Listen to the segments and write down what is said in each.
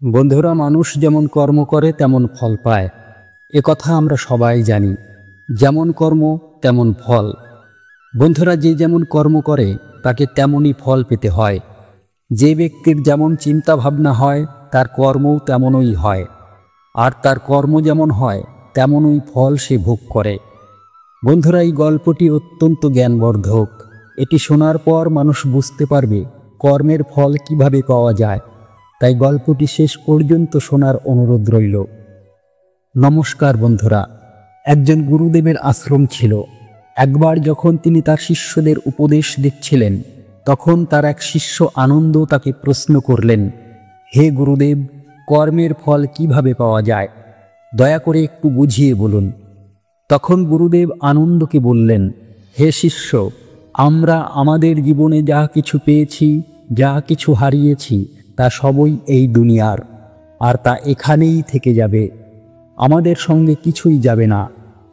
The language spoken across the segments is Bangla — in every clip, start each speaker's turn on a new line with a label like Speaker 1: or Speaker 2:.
Speaker 1: বন্ধুরা, মানুষ যেমন কর্ম করে তেমন ফল পায়, এ কথা আমরা সবাই জানি। যেমন কর্ম তেমন ফল। বন্ধুরা, যে যেমন কর্ম করে তাকে তেমনই ফল পেতে হয়। যে ব্যক্তির যেমন চিন্তা ভাবনা হয় তার কর্মও তেমনই হয়, আর তার কর্ম যেমন হয় তেমনই ফল সে ভোগ করে। বন্ধুরা, এই গল্পটি অত্যন্ত জ্ঞানবর্ধক। এটি শোনার পর মানুষ বুঝতে পারবে কর্মের ফল কিভাবে পাওয়া যায়। তাই গল্পটি শেষ পর্যন্ত শোনার অনুরোধ রইল। নমস্কার বন্ধুরা। একজন গুরুদেবের আশ্রম ছিল। একবার যখন তিনি তার শিষ্যদের উপদেশ দিচ্ছিলেন, তখন তার এক শিষ্য আনন্দ তাকে প্রশ্ন করলেন, হে গুরুদেব, কর্মের ফল কিভাবে পাওয়া যায়? দয়া করে একটু বুঝিয়ে বলুন। তখন গুরুদেব আনন্দকে বললেন, হে শিষ্য, আমরা আমাদের জীবনে যা কিছু পেয়েছি, যা কিছু হারিয়েছি, তা সবই এই দুনিয়ার, আর তা এখানেই থেকে যাবে। আমাদের সঙ্গে কিছুই যাবে না।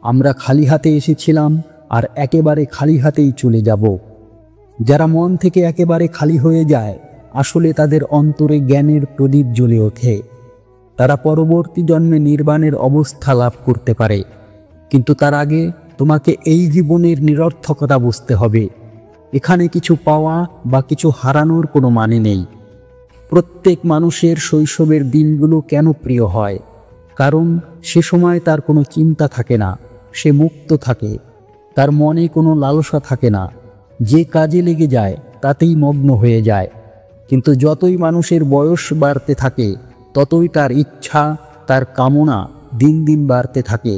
Speaker 1: আমরা খালি হাতে এসেছিলাম আর একেবারে খালি হাতেই চলে যাব। যারা মন থেকে একেবারে খালি হয়ে যায়, আসলে তাদের অন্তরে জ্ঞানের প্রদীপ জ্বলে ওঠে। তারা পরবর্তী জন্মে নির্বাণের অবস্থা লাভ করতে পারে। কিন্তু তার আগে তোমাকে এই জীবনের নিরর্থকতা বুঝতে হবে। এখানে কিছু পাওয়া বা কিছু হারানোর কোনো মানে নেই। প্রত্যেক মানুষের শৈশবের দিনগুলো কেন প্রিয় হয়? কারণ সে সময় তার কোনো চিন্তা থাকে না, সে মুক্ত থাকে, তার মনে কোনো লালসা থাকে না, যে কাজে লেগে যায় তাতেই মগ্ন হয়ে যায়। কিন্তু যতই মানুষের বয়স বাড়তে থাকে, ততই তার ইচ্ছা, তার কামনা দিন দিন বাড়তে থাকে।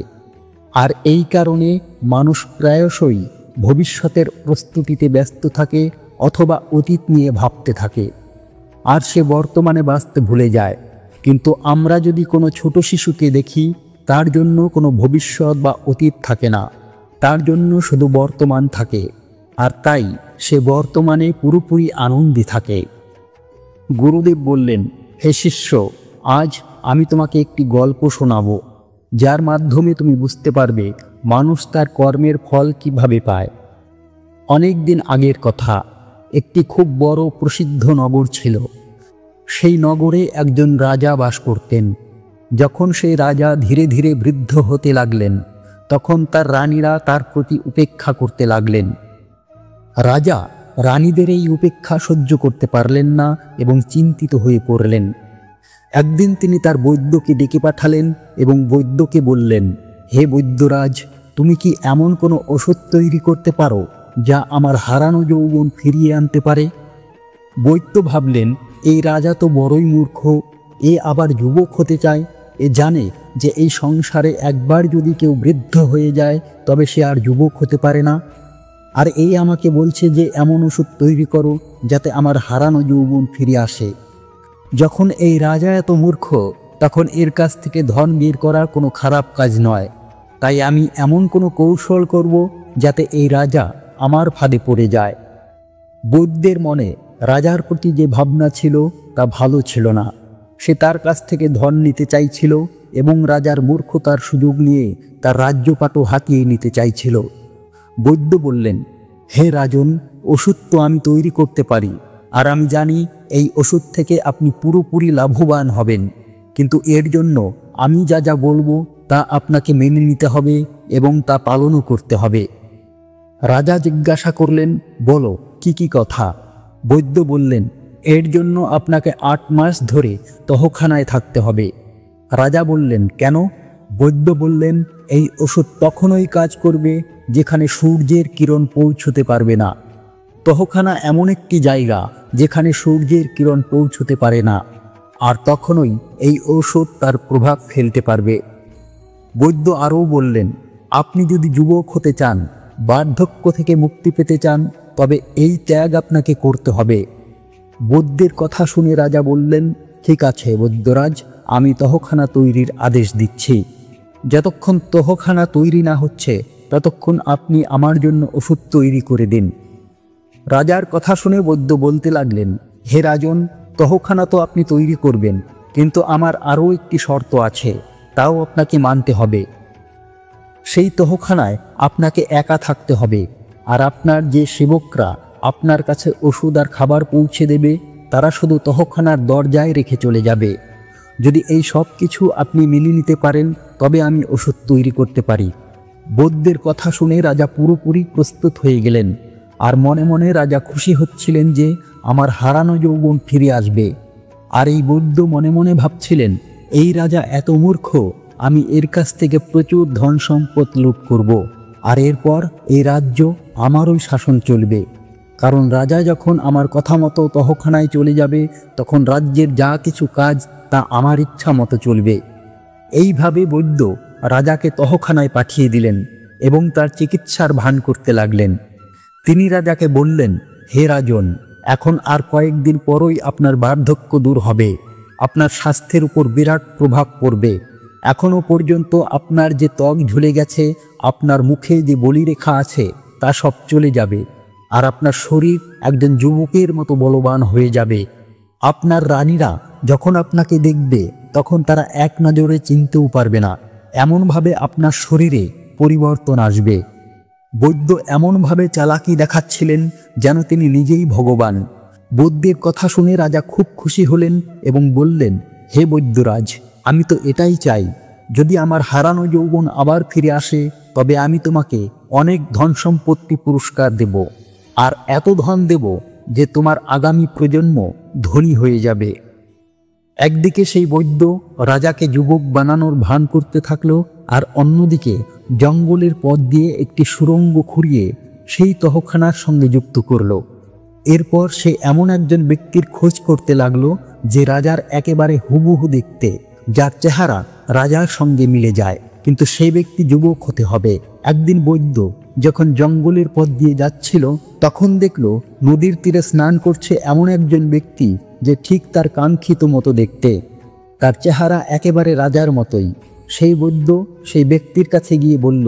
Speaker 1: আর এই কারণে মানুষ প্রায়শই ভবিষ্যতের প্রস্তুতিতে ব্যস্ত থাকে অথবা অতীত নিয়ে ভাবতে থাকে, আর সে বর্তমানে বাঁচতে ভুলে যায়। কিন্তু আমরা যদি কোনো ছোট শিশুকে দেখি, তার জন্য কোনো ভবিষ্যৎ বা অতীত থাকে না, তার জন্য শুধু বর্তমান থাকে, আর তাই সে বর্তমানে পুরোপুরি আনন্দে থাকে। গুরুদেব বললেন, হে শিষ্য, আজ আমি তোমাকে একটি গল্প শোনাবো, যার মাধ্যমে তুমি বুঝতে পারবে মানুষ তার কর্মের ফল কিভাবে পায়। অনেক দিন আগের কথা, একটি খুব বড় প্রসিদ্ধ নগর ছিল। সেই নগরে একজন রাজা বাস করতেন। যখন সেই রাজা ধীরে ধীরে বৃদ্ধ হতে লাগলেন, তখন তার রানীরা তার প্রতি উপেক্ষা করতে লাগলেন। রাজা রানীদের এই উপেক্ষা সহ্য করতে পারলেন না এবং চিন্তিত হয়ে পড়লেন। একদিন তিনি তার বৈদ্যকে ডেকে পাঠালেন এবং বৈদ্যকে বললেন, হে বৈদ্যরাজ, তুমি কি এমন কোনো ওষুধ তৈরি করতে পারো যা আমার হারানো যৌবন ফিরিয়ে আনতে পারে? বৈদ্য ভাবলেন, এই রাজা তো বড়ই মূর্খ, এ আবার যুবক হতে চায়। এ জানে যে এই সংসারে একবার যদি কেউ বৃদ্ধ হয়ে যায় তবে সে আর যুবক হতে পারে না। আর এই আমাকে বলছে যে এমন ওষুধ তৈরি করো যাতে আমার হারানো যৌবন ফিরে আসে। যখন এই রাজা এত মূর্খ, তখন এর কাছ থেকে ধন বের করা কোনো খারাপ কাজ নয়। তাই আমি এমন কোনো কৌশল করব যাতে এই রাজা আমার ফাঁদে পড়ে যায়। বৈদ্যের মনে রাজার প্রতি যে ভাবনা ছিল তা ভালো ছিল না। সে তার কাছ থেকে ধন নিতে চাইছিল এবং রাজার মূর্খতার সুযোগ নিয়ে তার রাজ্যপাটও হাতিয়ে নিতে চাইছিল। বৈদ্য বললেন, হে রাজন, ওষুধ তো আমি তৈরি করতে পারি, আর আমি জানি এই ওষুধ থেকে আপনি পুরোপুরি লাভবান হবেন। কিন্তু এর জন্য আমি যা যা বলবো তা আপনাকে মেনে নিতে হবে এবং তা পালনও করতে হবে। রাজা জিজ্ঞাসা করলেন, বলো কি কি কথা? বৈদ্য বললেন, এর জন্য আপনাকে 8 মাস ধরে তহখানায় থাকতে হবে। রাজা বললেন, কেন? বৈদ্য বললেন, এই ওষুধ তখনই কাজ করবে যেখানে সূর্যের কিরণ পৌঁছতে পারবে না। তহখানা এমন একটি জায়গা যেখানে সূর্যের কিরণ পৌঁছতে পারে না, আর তখনই এই ঔষধ তার প্রভাব ফেলতে পারবে। বৈদ্য আরও বললেন, আপনি যদি যুবক হতে চান, বার্ধক্য থেকে মুক্তি পেতে চান, তবে এই ত্যাগ আপনাকে করতে হবে। বৈদ্যের কথা শুনে রাজা বললেন, ঠিক আছে বৈদ্যরাজ, আমি তহখানা তৈরির আদেশ দিচ্ছি। যতক্ষণ তহখানা তৈরি না হচ্ছে ততক্ষণ আপনি আমার জন্য ওষুধ তৈরি করে দিন। রাজার কথা শুনে বৈদ্য বলতে লাগলেন, হে রাজন, তহখানা তো আপনি তৈরি করবেন, কিন্তু আমার আরও একটি শর্ত আছে, তাও আপনাকে মানতে হবে। সেই তহখানায় আপনাকে একা থাকতে হবে, আর আপনার যে সেবকরা আপনার কাছে ওষুধ আর খাবার পৌঁছে দেবে, তারা শুধু তহখানার দরজায় রেখে চলে যাবে। যদি এই সব কিছু আপনি মেনে নিতে পারেন তবে আমি ওষুধ তৈরি করতে পারি। বৈদ্যের কথা শুনে রাজা পুরোপুরি প্রস্তুত হয়ে গেলেন। আর মনে মনে রাজা খুশি হচ্ছিলেন যে আমার হারানো যৌবন ফিরে আসবে। আর এই বৈদ্য মনে মনে ভাবছিলেন, এই রাজা এত মূর্খ, আমি এর কাছ থেকে প্রচুর ধন সম্পদ লুট করব। আর এরপর এই রাজ্য আমারই শাসন চলবে। কারণ রাজা যখন আমার কথা মতো তহখানায় চলে যাবে তখন রাজ্যের যা কিছু কাজ তা আমার ইচ্ছা মতো চলবে। এইভাবে বৈদ্য রাজাকে তহখানায় পাঠিয়ে দিলেন এবং তার চিকিৎসার ভান করতে লাগলেন। তিনি রাজাকে বললেন, হে রাজন, এখন আর কয়েকদিন পরই আপনার বার্ধক্য দূর হবে। আপনার স্বাস্থ্যের উপর বিরাট প্রভাব পড়বে। এখনও পর্যন্ত আপনার যে ত্বক ঝুলে গেছে, আপনার মুখে যে বলিরেখা আছে তা সব চলে যাবে। আর আপনার শরীর একজন যুবকের মতো বলবান হয়ে যাবে। আপনার রানীরা যখন আপনাকে দেখবে তখন তারা এক নজরে চিনতেও পারবে না। এমনভাবে আপনার শরীরে পরিবর্তন আসবে। বৈদ্য এমনভাবে চালাকি দেখাচ্ছিলেন যেন তিনি নিজেই ভগবান। বৈদ্যের কথা শুনে রাজা খুব খুশি হলেন এবং বললেন, হে বৈদ্যরাজ, আমি তো এটাই চাই। যদি আমার হারানো যৌবন আবার ফিরে আসে তবে আমি তোমাকে অনেক ধন সম্পত্তি পুরস্কার দেব। আর এত ধন দেব যে তোমার আগামী প্রজন্ম ধনী হয়ে যাবে। একদিকে সেই বৈদ্য রাজাকে যুবক বানানোর ভান করতে থাকলো, আর অন্যদিকে জঙ্গলের পথ দিয়ে একটি সুড়ঙ্গ খুঁড়িয়ে সেই তহখানার সঙ্গে যুক্ত করল। এরপর সে এমন একজন ব্যক্তির খোঁজ করতে লাগলো যে রাজার একেবারে হুবহু দেখতে, যার চেহারা রাজার সঙ্গে মিলে যায়, কিন্তু সেই ব্যক্তি যুবক হতে হবে। একদিন বৈদ্য যখন জঙ্গলের পথ দিয়ে যাচ্ছিল তখন দেখল নদীর তীরে স্নান করছে এমন একজন ব্যক্তি যে ঠিক তার কাঙ্ক্ষিত মতো দেখতে। তার চেহারা একেবারে রাজার মতোই। সেই বৈদ্য সেই ব্যক্তির কাছে গিয়ে বলল,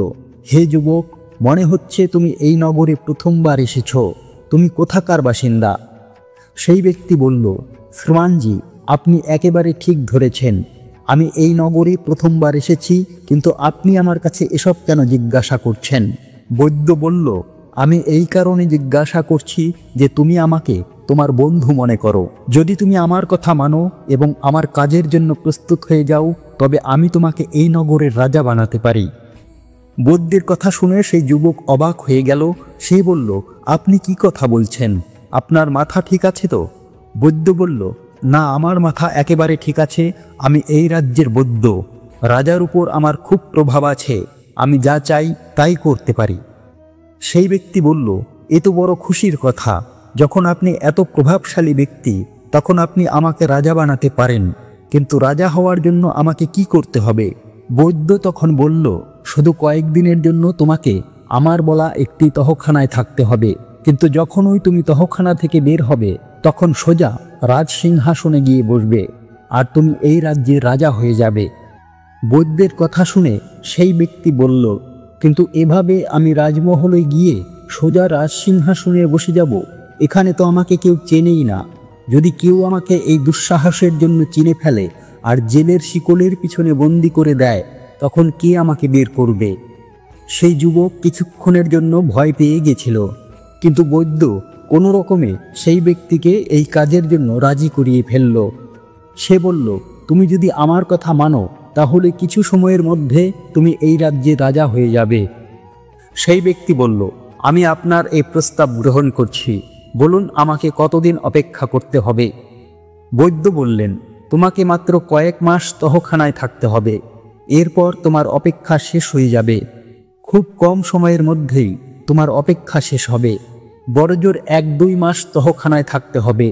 Speaker 1: হে যুবক, মনে হচ্ছে তুমি এই নগরে প্রথমবার এসেছ। তুমি কোথাকার বাসিন্দা? সেই ব্যক্তি বলল, শ্রীমানজি, আপনি একেবারে ঠিক ধরেছেন। আমি এই নগরে প্রথমবার এসেছি, কিন্তু আপনি আমার কাছে এসব কেন জিজ্ঞাসা করছেন? বৈদ্য বলল, আমি এই কারণে জিজ্ঞাসা করছি যে তুমি আমাকে তোমার বন্ধু মনে করো। যদি তুমি আমার কথা মানো এবং আমার কাজের জন্য প্রস্তুত হয়ে যাও তবে আমি তোমাকে এই নগরের রাজা বানাতে পারি। বৈদ্যের কথা শুনে সেই যুবক অবাক হয়ে গেল। সে বলল, আপনি কি কথা বলছেন? আপনার মাথা ঠিক আছে তো? বৈদ্য বলল, না, আমার মাথা একেবারে ঠিক আছে। আমি এই রাজ্যের বৈদ্য। রাজার উপর আমার খুব প্রভাব আছে। আমি যা চাই তাই করতে পারি। সেই ব্যক্তি বলল, এ তো বড় খুশির কথা। যখন আপনি এত প্রভাবশালী ব্যক্তি তখন আপনি আমাকে রাজা বানাতে পারেন, কিন্তু রাজা হওয়ার জন্য আমাকে কি করতে হবে? বৈদ্য তখন বলল, শুধু কয়েকদিনের জন্য তোমাকে আমার বলা একটি তহখানায় থাকতে হবে, কিন্তু যখনই তুমি তহখানা থেকে বের হবে তখন সোজা রাজসিংহাসনে গিয়ে বসবে আর তুমি এই রাজ্যের রাজা হয়ে যাবে। বৈদ্যের কথা শুনে সেই ব্যক্তি বলল, কিন্তু এভাবে আমি রাজমহলে গিয়ে সোজা রাজসিংহাসনে বসে যাব? এখানে তো আমাকে কেউ চেনেই না। যদি কেউ আমাকে এই দুঃসাহসের জন্য চিনে ফেলে আর জেলের শিকলের পিছনে বন্দি করে দেয় তখন কে আমাকে বের করবে? সেই যুবক কিছুক্ষণের জন্য ভয় পেয়ে গেছিল, কিন্তু বৈদ্য কোনো রকমে সেই ব্যক্তিকে এই কাজের জন্য রাজি করিয়ে ফেলল। সে বলল, তুমি যদি আমার কথা মানো তাহলে কিছু সময়ের মধ্যে তুমি এই রাজ্যের রাজা হয়ে যাবে। সেই ব্যক্তি বলল, আমি আপনার এই প্রস্তাব গ্রহণ করছি। বলুন আমাকে কতদিন অপেক্ষা করতে হবে? বৈদ্য বললেন, তোমাকে মাত্র কয়েক মাস তহখানায় থাকতে হবে। এরপর তোমার অপেক্ষা শেষ হয়ে যাবে। খুব কম সময়ের মধ্যেই তোমার অপেক্ষা শেষ হবে। বড়জোর 1-2 মাস তহখানায় থাকতে হবে।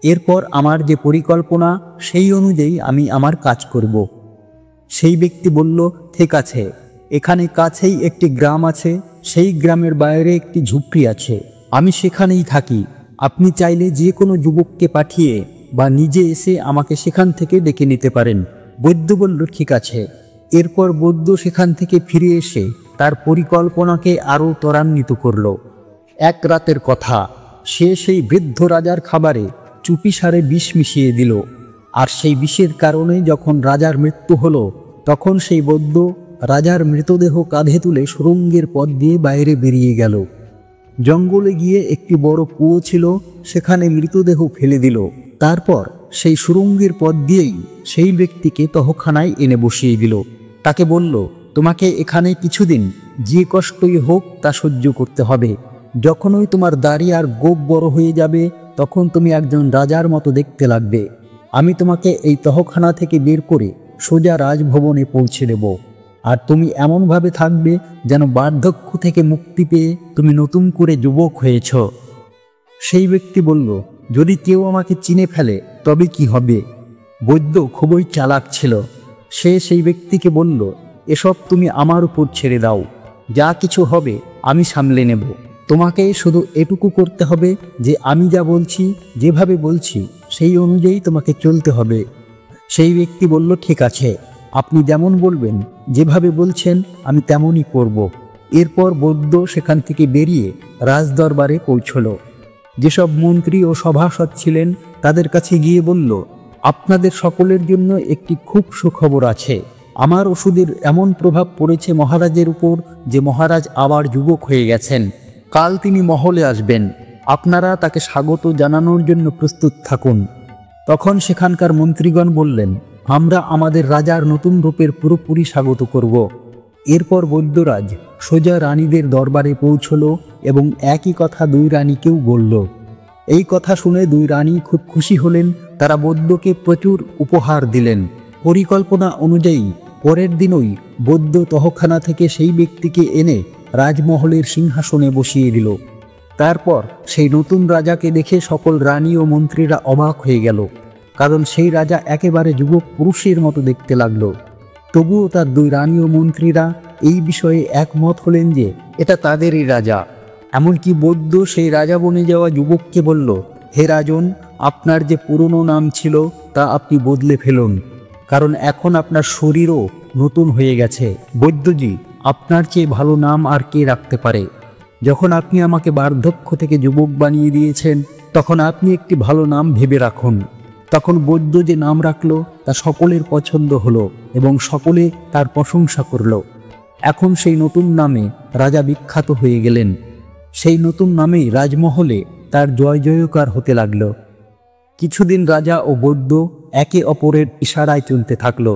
Speaker 1: এরপর আমার যে পরিকল্পনা সেই অনুযায়ী আমি আমার কাজ করব। সেই ব্যক্তি বলল, ঠিক আছে, এখানে কাছেই একটি গ্রাম আছে, সেই গ্রামের বাইরে একটি ঝুপড়ি আছে, আমি সেখানেই থাকি। আপনি চাইলে যে কোনো যুবককে পাঠিয়ে বা নিজে এসে আমাকে সেখান থেকে ডেকে নিতে পারেন। বৈদ্য বলল, ঠিক আছে। এরপর বৈদ্য সেখান থেকে ফিরে এসে তার পরিকল্পনাকে আরও ত্বরান্বিত করল। এক রাতের কথা, সে সেই বৃদ্ধ রাজার খাবারে চুপিসারে বিষ মিশিয়ে দিল। আর সেই বিষের কারণে যখন রাজার মৃত্যু হলো তখন সেই বৈদ্য রাজার মৃতদেহ কাঁধে তুলে সুড়ঙ্গের পথ দিয়ে বাইরে বেরিয়ে গেল। জঙ্গলে গিয়ে একটি বড় কুয়ো ছিল, সেখানে মৃতদেহ ফেলে দিল। তারপর সেই সুড়ঙ্গের পথ দিয়েই সেই ব্যক্তিকে তহখানায় এনে বসিয়ে দিল। তাকে বলল, তোমাকে এখানে কিছুদিন যে কষ্টই হোক তা সহ্য করতে হবে। যখনই তোমার দাড়ি আর গোঁফ বড় হয়ে যাবে তখন তুমি একজন রাজার মতো দেখতে লাগবে। আমি তোমাকে এই তহখানা থেকে বের করে সোজা রাজভবনে পৌঁছে দেব। আর তুমি এমনভাবে থাকবে যেন বার্ধক্য থেকে মুক্তি পেয়ে তুমি নতুন করে যুবক হয়েছ। সেই ব্যক্তি বলল, যদি কেউ আমাকে চিনে ফেলে তবে কি হবে? বৈদ্য খুবই চালাক ছিল। সে সেই ব্যক্তিকে বলল, এসব তুমি আমার উপর ছেড়ে দাও, যা কিছু হবে আমি সামলে নেব। তোমাকে শুধু এটুকু করতে হবে যে আমি যা বলছি, যেভাবে বলছি সেই অনুযায়ী তোমাকে চলতে হবে। সেই ব্যক্তি বলল, ঠিক আছে, আপনি যেমন বলবেন, যেভাবে বলছেন আমি তেমনই করব। এরপর বৈদ্য সেখান থেকে বেরিয়ে রাজদরবারে পৌঁছল। যেসব মন্ত্রী ও সভাসদ ছিলেন তাদের কাছে গিয়ে বলল, আপনাদের সকলের জন্য একটি খুব সুখবর আছে। আমার ওষুধের এমন প্রভাব পড়েছে মহারাজের উপর যে মহারাজ আবার যুবক হয়ে গেছেন। কাল তিনি মহলে আসবেন, আপনারা তাকে স্বাগত জানানোর জন্য প্রস্তুত থাকুন। তখন সেখানকার মন্ত্রীগণ বললেন, আমরা আমাদের রাজার নতুন রূপের পুরোপুরি স্বাগত করব। এরপর বৈদ্যরাজ সোজা রানীদের দরবারে পৌঁছল এবং একই কথা দুই রানীকেও বলল। এই কথা শুনে দুই রানী খুব খুশি হলেন। তারা বৈদ্যকে প্রচুর উপহার দিলেন। পরিকল্পনা অনুযায়ী পরের দিনই বৈদ্য তহখানা থেকে সেই ব্যক্তিকে এনে রাজমহলের সিংহাসনে বসিয়ে দিল। তারপর সেই নতুন রাজাকে দেখে সকল রানী ও মন্ত্রীরা অবাক হয়ে গেল, কারণ সেই রাজা একেবারে যুবক পুরুষের মতো দেখতে লাগলো। তবুও তার দুই রানী ও মন্ত্রীরা এই বিষয়ে একমত হলেন যে এটা তাদেরই রাজা। এমনকি বৈদ্য সেই রাজা বনে যাওয়া যুবককে বলল, হে রাজন, আপনার যে পুরনো নাম ছিল তা আপনি বদলে ফেলুন, কারণ এখন আপনার শরীরও নতুন হয়ে গেছে। বৈদ্যজি, আপনার চেয়ে ভালো নাম আর কে রাখতে পারে? যখন আপনি আমাকে বার্ধক্য থেকে যুবক বানিয়ে দিয়েছেন তখন আপনি একটি ভালো নাম ভেবে রাখুন। তখন বৈদ্য যে নাম রাখল তা সকলের পছন্দ হলো এবং সকলে তার প্রশংসা করল। এখন সেই নতুন নামে রাজা বিখ্যাত হয়ে গেলেন। সেই নতুন নামেই রাজমহলে তার জয় জয়কার হতে লাগল। কিছুদিন রাজা ও বৈদ্য একে অপরের ইশারায় চলতে থাকল।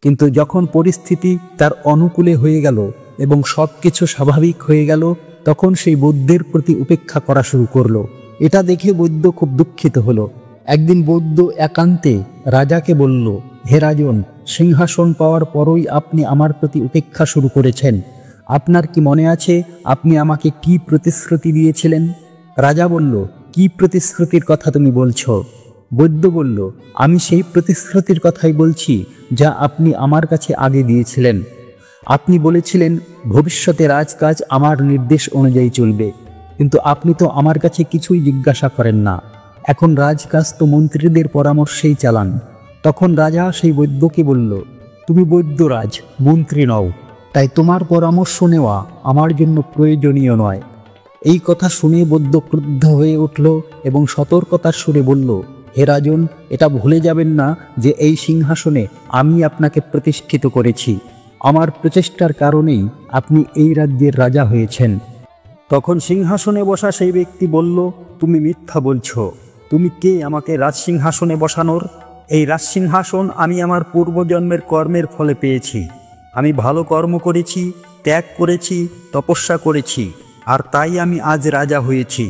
Speaker 1: কিন্তু যখন পরিস্থিতি তার অনুকূলে হয়ে গেল এবং সব কিছু স্বাভাবিক হয়ে গেল, তখন সেই বৈদ্যের প্রতি উপেক্ষা করা শুরু করলো। এটা দেখে বৈদ্য খুব দুঃখিত হলো। একদিন বৈদ্য একান্তে রাজাকে বলল, হে রাজন, সিংহাসন পাওয়ার পরই আপনি আমার প্রতি উপেক্ষা শুরু করেছেন। আপনার কি মনে আছে আপনি আমাকে কি প্রতিশ্রুতি দিয়েছিলেন? রাজা বলল, কি প্রতিশ্রুতির কথা তুমি বলছো? বৈদ্য বলল, আমি সেই প্রতিশ্রুতির কথাই বলছি যা আপনি আমার কাছে আগে দিয়েছিলেন। আপনি বলেছিলেন ভবিষ্যতে রাজকাজ আমার নির্দেশ অনুযায়ী চলবে, কিন্তু আপনি তো আমার কাছে কিছুই জিজ্ঞাসা করেন না। এখন রাজকাজ তো মন্ত্রীদের পরামর্শেই চালান। তখন রাজা সেই বৈদ্যকে বলল, তুমি বৈদ্যরাজ, মন্ত্রী নও, তাই তোমার পরামর্শ নেওয়া আমার জন্য প্রয়োজনীয় নয়। এই কথা শুনে বৈদ্য ক্রুদ্ধ হয়ে উঠল এবং সতর্কতার সুরে বলল, হে রাজন, এটা ভুলে যাবেন না যে এই সিংহাসনে আমি আপনাকে প্রতিষ্ঠিত করেছি। আমার প্রচেষ্টার কারণেই আপনি এই রাজ্যের রাজা হয়েছেন। তখন সিংহাসনে বসা সেই ব্যক্তি বলল, তুমি মিথ্যা বলছো। তুমি কে আমাকে রাজসিংহাসনে বসানোর? এই রাজসিংহাসন আমি আমার পূর্বজন্মের কর্মের ফলে পেয়েছি। আমি ভালো কর্ম করেছি, ত্যাগ করেছি, তপস্যা করেছি, আর তাই আমি আজ রাজা হয়েছি।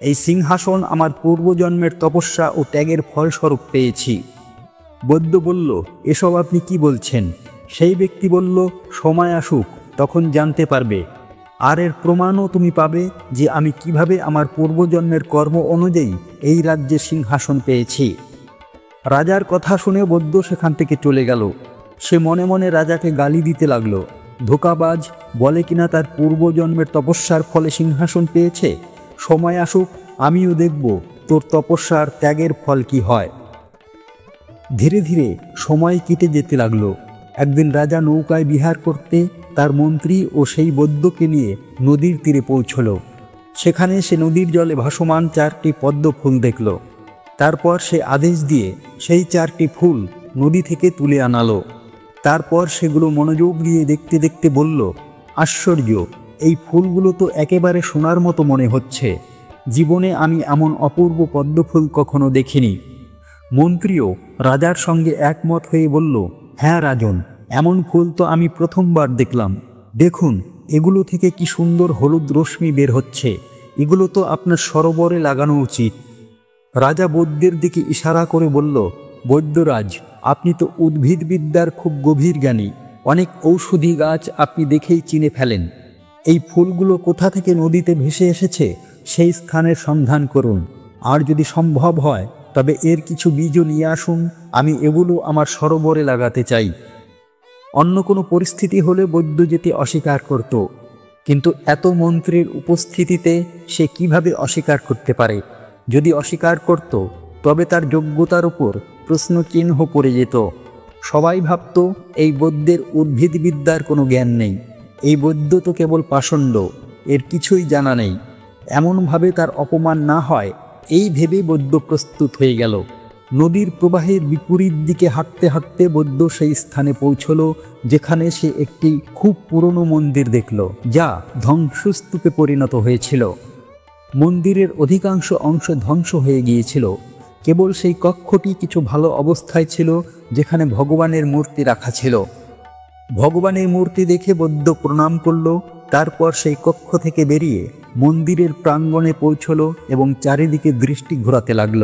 Speaker 1: এই সিংহাসন আমার পূর্বজন্মের তপস্যা ও ত্যাগের ফলস্বরূপ পেয়েছি। বৈদ্য বলল, এসব আপনি কি বলছেন? সেই ব্যক্তি বলল, সময় আসুক, তখন জানতে পারবে। আর এর প্রমাণও তুমি পাবে যে আমি কিভাবে আমার পূর্বজন্মের কর্ম অনুযায়ী এই রাজ্যের সিংহাসন পেয়েছি। রাজার কথা শুনে বৈদ্য সেখান থেকে চলে গেল। সে মনে মনে রাজাকে গালি দিতে লাগলো। ধোঁকাবাজ, বলে কিনা তার পূর্বজন্মের তপস্যার ফলে সিংহাসন পেয়েছে। সময় আসুক, আমিও দেখব তোর তপস্যার ত্যাগের ফল কি হয়। ধীরে ধীরে সময় কেটে যেতে লাগলো। একদিন রাজা নৌকায় বিহার করতে তার মন্ত্রী ও সেই বৈদ্যকে নিয়ে নদীর তীরে পৌঁছল। সেখানে সে নদীর জলে ভাসমান 4টি পদ্ম ফুল দেখল। তারপর সে আদেশ দিয়ে সেই 4টি ফুল নদী থেকে তুলে আনালো। তারপর সেগুলো মনোযোগ দিয়ে দেখতে দেখতে বলল, আশ্চর্য, এই ফুলগুলো তো একেবারে সোনার মতো মনে হচ্ছে। জীবনে আমি এমন অপূর্ব পদ্মফুল কখনো দেখিনি। মন্ত্রীও রাজার সঙ্গে একমত হয়ে বলল, হ্যাঁ রাজন, এমন ফুল তো আমি প্রথমবার দেখলাম। দেখুন, এগুলো থেকে কি সুন্দর হলুদ রশ্মি বের হচ্ছে। এগুলো তো আপনার সরোবরে লাগানো উচিত। রাজা বৈদ্যের দিকে ইশারা করে বলল, বৈদ্যরাজ, আপনি তো উদ্ভিদবিদ্যার খুব গভীর জ্ঞানী। অনেক ঔষধি গাছ আপনি দেখেই চিনে ফেলেন। এই ফুলগুলো কোথা থেকে নদীতে ভেসে এসেছে সেই স্থানের সন্ধান করুন। আর যদি সম্ভব হয় তবে এর কিছু বীজও নিয়ে আসুন, আমি এগুলো আমার সরোবরে লাগাতে চাই। অন্য কোনো পরিস্থিতি হলে বৈদ্য যেতে অস্বীকার করত, কিন্তু এত মন্ত্রীর উপস্থিতিতে সে কিভাবে অস্বীকার করতে পারে? যদি অস্বীকার করত তবে তার যোগ্যতার উপর প্রশ্নচিহ্ন পড়ে যেত। সবাই ভাবত এই বৈদ্যের উদ্ভিদবিদ্যার কোনো জ্ঞান নেই, এই বৈদ্য তো কেবল পাষণ্ড, এর কিছুই জানা নেই। এমনভাবে তার অপমান না হয় এই ভেবে বৈদ্য প্রস্তুত হয়ে গেল। নদীর প্রবাহের বিপরীত দিকে হাঁটতে হাঁটতে বৈদ্য সেই স্থানে পৌঁছল যেখানে সে একটি খুব পুরনো মন্দির দেখল, যা ধ্বংসস্তূপে পরিণত হয়েছিল। মন্দিরের অধিকাংশ অংশ ধ্বংস হয়ে গিয়েছিল, কেবল সেই কক্ষটি কিছু ভালো অবস্থায় ছিল যেখানে ভগবানের মূর্তি রাখা ছিল। ভগবানের মূর্তি দেখে বৈদ্য প্রণাম করল, তারপর সেই কক্ষ থেকে বেরিয়ে মন্দিরের প্রাঙ্গণে পৌঁছল এবং চারিদিকে দৃষ্টি ঘোরাতে লাগল।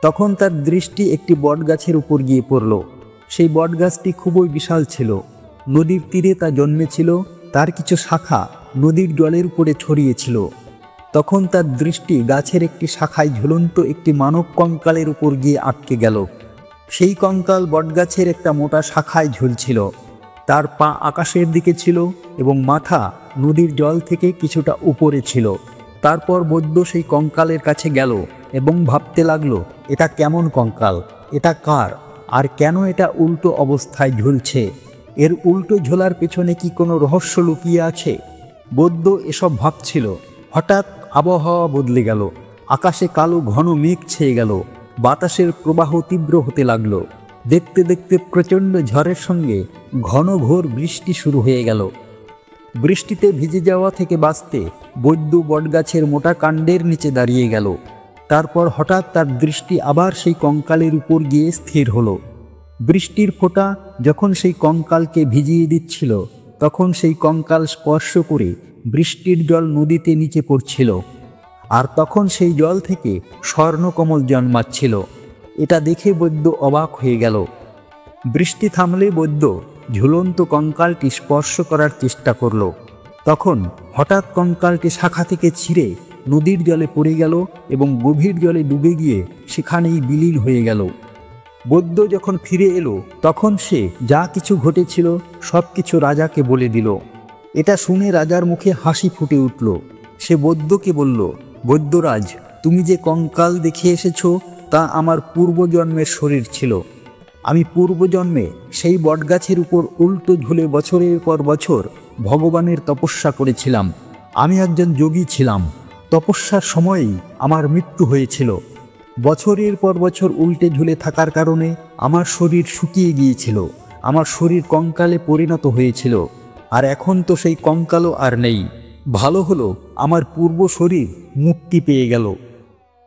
Speaker 1: তখন তার দৃষ্টি একটি বটগাছের উপর গিয়ে পড়ল। সেই বটগাছটি খুবই বিশাল ছিল। নদীর তীরে তা জন্মেছিল, তার কিছু শাখা নদীর জলের উপরে ছড়িয়েছিল। তখন তার দৃষ্টি গাছের একটি শাখায় ঝুলন্ত একটি মানব কঙ্কালের উপর গিয়ে আটকে গেল। সেই কঙ্কাল বটগাছের একটা মোটা শাখায় ঝুলছিল। তার পা আকাশের দিকে ছিল এবং মাথা নদীর জল থেকে কিছুটা উপরে ছিল। তারপর বৈদ্য সেই কঙ্কালের কাছে গেল এবং ভাবতে লাগলো, এটা কেমন কঙ্কাল, এটা কার, আর কেন এটা উল্টো অবস্থায় ঝুলছে? এর উল্টো ঝোলার পেছনে কি কোনো রহস্য লুকিয়ে আছে? বৈদ্য এসব ভাবছিল। হঠাৎ আবহাওয়া বদলে গেল। আকাশে কালো ঘন মেঘ ছেয়ে গেল। বাতাসের প্রবাহ তীব্র হতে লাগলো। দেখতে দেখতে প্রচণ্ড ঝড়ের সঙ্গে ঘন ঘোর বৃষ্টি শুরু হয়ে গেল। বৃষ্টিতে ভিজে যাওয়া থেকে বাঁচতে বৈদ্য বটগাছের মোটা কাণ্ডের নিচে দাঁড়িয়ে গেল। তারপর হঠাৎ তার দৃষ্টি আবার সেই কঙ্কালের উপর গিয়ে স্থির হলো। বৃষ্টির ফোঁটা যখন সেই কঙ্কালকে ভিজিয়ে দিচ্ছিল, তখন সেই কঙ্কাল স্পর্শ করে বৃষ্টির জল নদীতে নিচে পড়ছিল, আর তখন সেই জল থেকে স্বর্ণকমল জন্মাচ্ছিল। এটা দেখে বৈদ্য অবাক হয়ে গেল। বৃষ্টি থামলে বৈদ্য ঝুলন্ত কঙ্কালটি স্পর্শ করার চেষ্টা করল। তখন হঠাৎ কঙ্কালটি শাখা থেকে ছিঁড়ে নদীর জলে পড়ে গেল এবং গভীর জলে ডুবে গিয়ে সেখানেই বিলীন হয়ে গেল। বৈদ্য যখন ফিরে এলো তখন সে যা কিছু ঘটেছিল সব কিছু রাজাকে বলে দিল। এটা শুনে রাজার মুখে হাসি ফুটে উঠল। সে বৈদ্যকে বলল, বৈদ্যরাজ, তুমি যে কঙ্কাল দেখে এসেছো তা আমার পূর্বজন্মের শরীর ছিল। আমি পূর্বজন্মে সেই বটগাছের উপর উল্টো ঝুলে বছরের পর বছর ভগবানের তপস্যা করেছিলাম। আমি একজন যোগী ছিলাম। তপস্যার সময়েই আমার মৃত্যু হয়েছিল। বছরের পর বছর উল্টে ঝুলে থাকার কারণে আমার শরীর শুকিয়ে গিয়েছিল। আমার শরীর কঙ্কালে পরিণত হয়েছিল, আর এখন তো সেই কঙ্কালও আর নেই। ভালো হলো আমার পূর্ব শরীর মুক্তি পেয়ে গেল।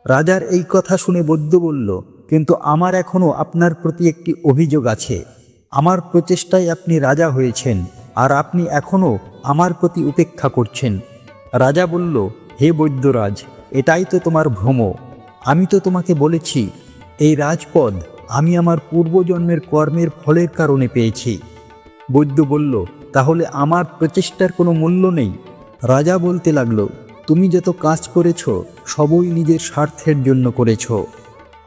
Speaker 1: রাজার এই কথা শুনে বৈদ্য বলল, কিন্তু আমার এখনও আপনার প্রতি একটি অভিযোগ আছে। আমার প্রচেষ্টায় আপনি রাজা হয়েছেন, আর আপনি এখনও আমার প্রতি উপেক্ষা করছেন। রাজা বলল, হে বৈদ্যরাজ, এটাই তো তোমার ভ্রম। আমি তো তোমাকে বলেছি এই রাজপদ আমি আমার পূর্বজন্মের কর্মের ফলের কারণে পেয়েছি। বৈদ্য বলল, তাহলে আমার প্রচেষ্টার কোনো মূল্য নেই? রাজা বলতে লাগলো, তুমি যত কাজ করেছ সবই নিজের স্বার্থের জন্য করেছ।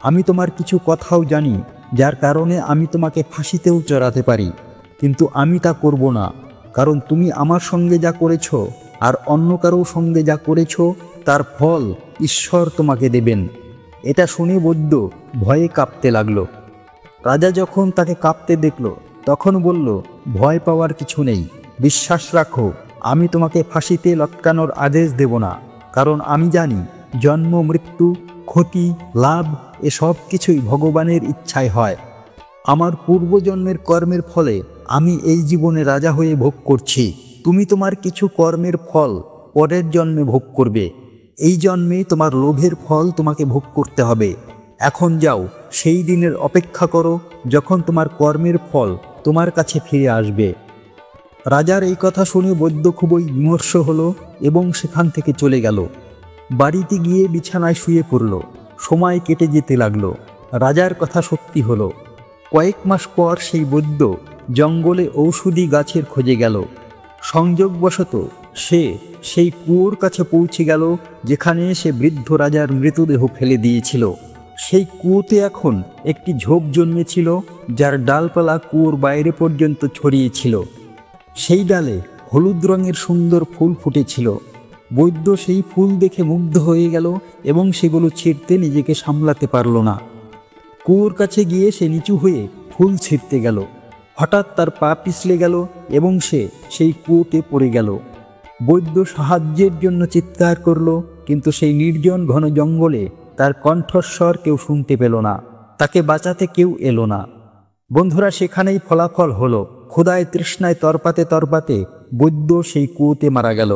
Speaker 1: আমি তোমার কিছু কথাও জানি, যার কারণে আমি তোমাকে ফাঁসিতেও চড়াতে পারি, কিন্তু আমি তা করব না, কারণ তুমি আমার সঙ্গে যা করেছ আর অন্য কারো সঙ্গে যা করেছ তার ফল ঈশ্বর তোমাকে দেবেন। এটা শুনে বৈদ্য ভয়ে কাঁপতে লাগলো। রাজা যখন তাকে কাঁপতে দেখল তখন বলল, ভয় পাওয়ার কিছু নেই, বিশ্বাস রাখো, আমি তোমাকে ফাঁসিতে লটকানোর আদেশ দেব না, কারণ আমি জানি জন্ম মৃত্যু ক্ষতি লাভ এসব কিছুই ভগবানের ইচ্ছায় হয়। আমার পূর্বজন্মের কর্মের ফলে আমি এই জীবনে রাজা হয়ে ভোগ করছি। তুমি তোমার কিছু কর্মের ফল পরের জন্মে ভোগ করবে। এই জন্মে তোমার লোভের ফল তোমাকে ভোগ করতে হবে। এখন যাও, সেই দিনের অপেক্ষা করো যখন তোমার কর্মের ফল তোমার কাছে ফিরে আসবে। রাজার এই কথা শুনে বৈদ্য খুবই বিমর্ষ হলো এবং সেখান থেকে চলে গেল। বাড়িতে গিয়ে বিছানায় শুয়ে পড়ল। সময় কেটে যেতে লাগলো। রাজার কথা সত্যি হলো। কয়েক মাস পর সেই বৈদ্য জঙ্গলে ঔষধি গাছের খোঁজে গেল। সংযোগবশত সে সেই কুয়োর কাছে পৌঁছে গেল যেখানে সে বৃদ্ধ রাজার মৃতদেহ ফেলে দিয়েছিল। সেই কুয়োতে এখন একটি ঝোপ জন্মেছিল, যার ডালপালা কুয়োর বাইরে পর্যন্ত ছড়িয়েছিল। সেই ডালে হলুদ রঙের সুন্দর ফুল ফুটেছিল। বৈদ্য সেই ফুল দেখে মুগ্ধ হয়ে গেল এবং সেগুলো ছিঁড়তে নিজেকে সামলাতে পারল না। কুয়োর কাছে গিয়ে সে নিচু হয়ে ফুল ছিঁড়তে গেল। হঠাৎ তার পা পিছলে গেল এবং সে সেই কুয়োতে পড়ে গেল। বৈদ্য সাহায্যের জন্য চিৎকার করল, কিন্তু সেই নির্জন ঘন জঙ্গলে তার কণ্ঠস্বর কেউ শুনতে পেল না। তাকে বাঁচাতে কেউ এলো না। বন্ধুরা, সেখানেই ফলাফল হলো। ক্ষুধায় তৃষ্ণায় তরপাতে তরপাতে বৈদ্য সেই কুয়োতে মারা গেল।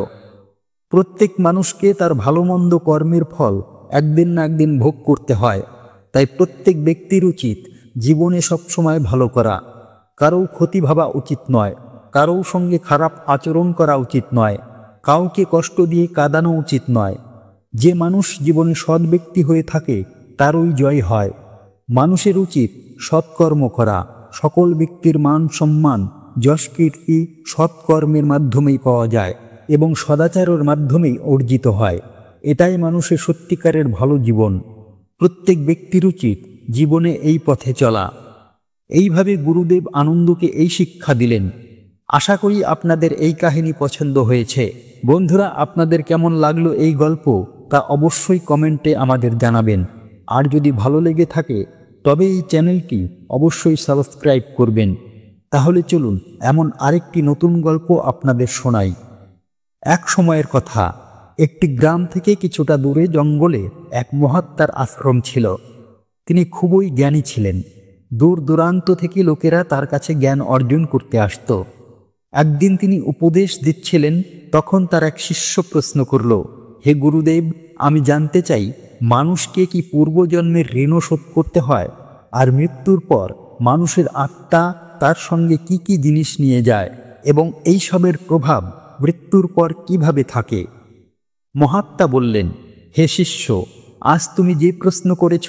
Speaker 1: প্রত্যেক মানুষকে তার ভালো মন্দ কর্মের ফল একদিন না একদিন ভোগ করতে হয়। তাই প্রত্যেক ব্যক্তির উচিত জীবনে সবসময় ভালো করা। কারও ক্ষতি ভাবা উচিত নয়, কারও সঙ্গে খারাপ আচরণ করা উচিত নয়, কাউকে কষ্ট দিয়ে কাঁদানো উচিত নয়। যে মানুষ জীবনে সৎ ব্যক্তি হয়ে থাকে তারই জয় হয়। মানুষের উচিত সৎকর্ম করা। সকল ব্যক্তির মান সম্মান যশ কীর্তি সৎকর্মের মাধ্যমেই পাওয়া যায় এবং সদাচারের মাধ্যমেই অর্জিত হয়। এটাই মানুষের সত্যিকারের ভালো জীবন। প্রত্যেক ব্যক্তির উচিত জীবনে এই পথে চলা। এইভাবে গুরুদেব আনন্দকে এই শিক্ষা দিলেন। আশা করি আপনাদের এই কাহিনী পছন্দ হয়েছে। বন্ধুরা, আপনাদের কেমন লাগলো এই গল্প তা অবশ্যই কমেন্টে আমাদের জানাবেন। আর যদি ভালো লেগে থাকে তবে এই চ্যানেলটি অবশ্যই সাবস্ক্রাইব করবেন। তাহলে চলুন এমন আরেকটি নতুন গল্প আপনাদের শোনাই। এক সময়ের কথা, একটি গ্রাম থেকে কিছুটা দূরে জঙ্গলে এক মহাত্মার আশ্রম ছিল। তিনি খুবই জ্ঞানী ছিলেন। দূর দূরান্ত থেকে লোকেরা তার কাছে জ্ঞান অর্জন করতে আসত। একদিন তিনি উপদেশ দিচ্ছিলেন, তখন তার এক শিষ্য প্রশ্ন করল, হে গুরুদেব, আমি জানতে চাই মানুষকে কি পূর্বজন্মের ঋণও শোধ করতে হয়? আর মৃত্যুর পর মানুষের আত্মা তার সঙ্গে কি কি জিনিস নিয়ে যায় এবং এই সবের প্রভাব মৃত্যুর পর কিভাবে থাকে? মহাত্মা বললেন, হে শিষ্য, আজ তুমি যে প্রশ্ন করেছ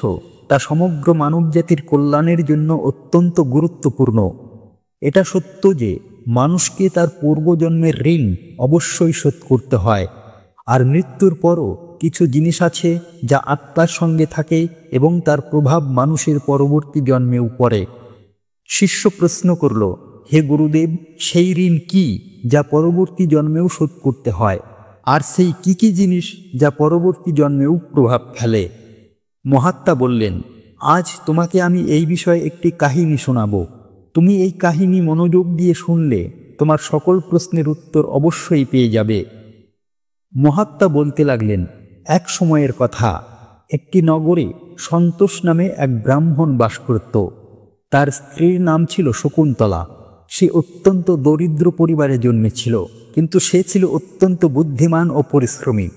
Speaker 1: তা সমগ্র মানবজাতির কল্যাণের জন্য অত্যন্ত গুরুত্বপূর্ণ। এটা সত্য যে মানুষকে তার পূর্বজন্মের ঋণ অবশ্যই শোধ করতে হয়। আর মৃত্যুর পরও কিছু জিনিস আছে যা আত্মার সঙ্গে থাকে এবং তার প্রভাব মানুষের পরবর্তী জন্মেও পড়ে। শিষ্য প্রশ্ন করল, হে গুরুদেব, সেই ঋণ কি যা পরবর্তী জন্মেও শোধ করতে হয়? আর সেই কি কি জিনিস যা পরবর্তী জন্মেও প্রভাব ফেলে? মহাত্মা বললেন, আজ তোমাকে আমি এই বিষয়ে একটি কাহিনী শোনাবো। তুমি এই কাহিনী মনোযোগ দিয়ে শুনলে তোমার সকল প্রশ্নের উত্তর অবশ্যই পেয়ে যাবে। মহাত্মা বলতে লাগলেন, এক সময়ের কথা, একটি নগরে সন্তোষ নামে এক ব্রাহ্মণ বাস করত। তার স্ত্রীর নাম ছিল শকুন্তলা। সে অত্যন্ত দরিদ্র পরিবারে জন্মেছিল, কিন্তু সে ছিল অত্যন্ত বুদ্ধিমান ও পরিশ্রমী।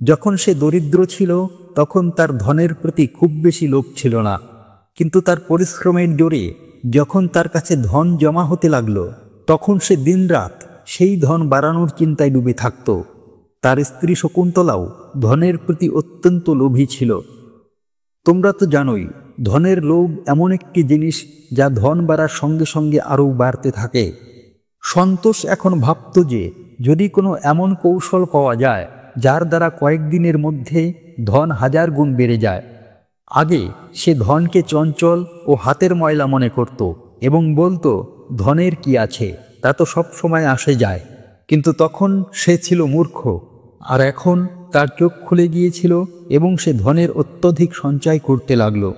Speaker 1: যখন সে দরিদ্র ছিল তখন তার ধনের প্রতি খুব বেশি লোভ ছিল না, কিন্তু তার পরিশ্রমের জোরে যখন তার কাছে ধন জমা হতে লাগলো তখন সে দিনরাত সেই ধন বাড়ানোর চিন্তায় ডুবে থাকত। তার স্ত্রী শকুন্তলাও ধনের প্রতি অত্যন্ত লোভী ছিল। তোমরা তো জানোই, ধনের লোভ এমন একটি জিনিস যা ধন বাড়ার সঙ্গে সঙ্গে আরও বাড়তে থাকে। সন্তোষ এখন ভাবত যে যদি কোনো এমন কৌশল পাওয়া যায় যার দ্বারা কয়েকদিনের মধ্যে ধন 1000 গুণ বেড়ে যায়। আগে সে ধনকে চঞ্চল ও হাতের ময়লা মনে করত এবং বলতো, ধনের কি আছে, তা তো সব সময় আসে যায়। কিন্তু তখন সে ছিল মূর্খ। আর এখন তার চোখ খুলে গিয়েছিল এবং সে ধনের অত্যধিক সঞ্চয় করতে লাগলো।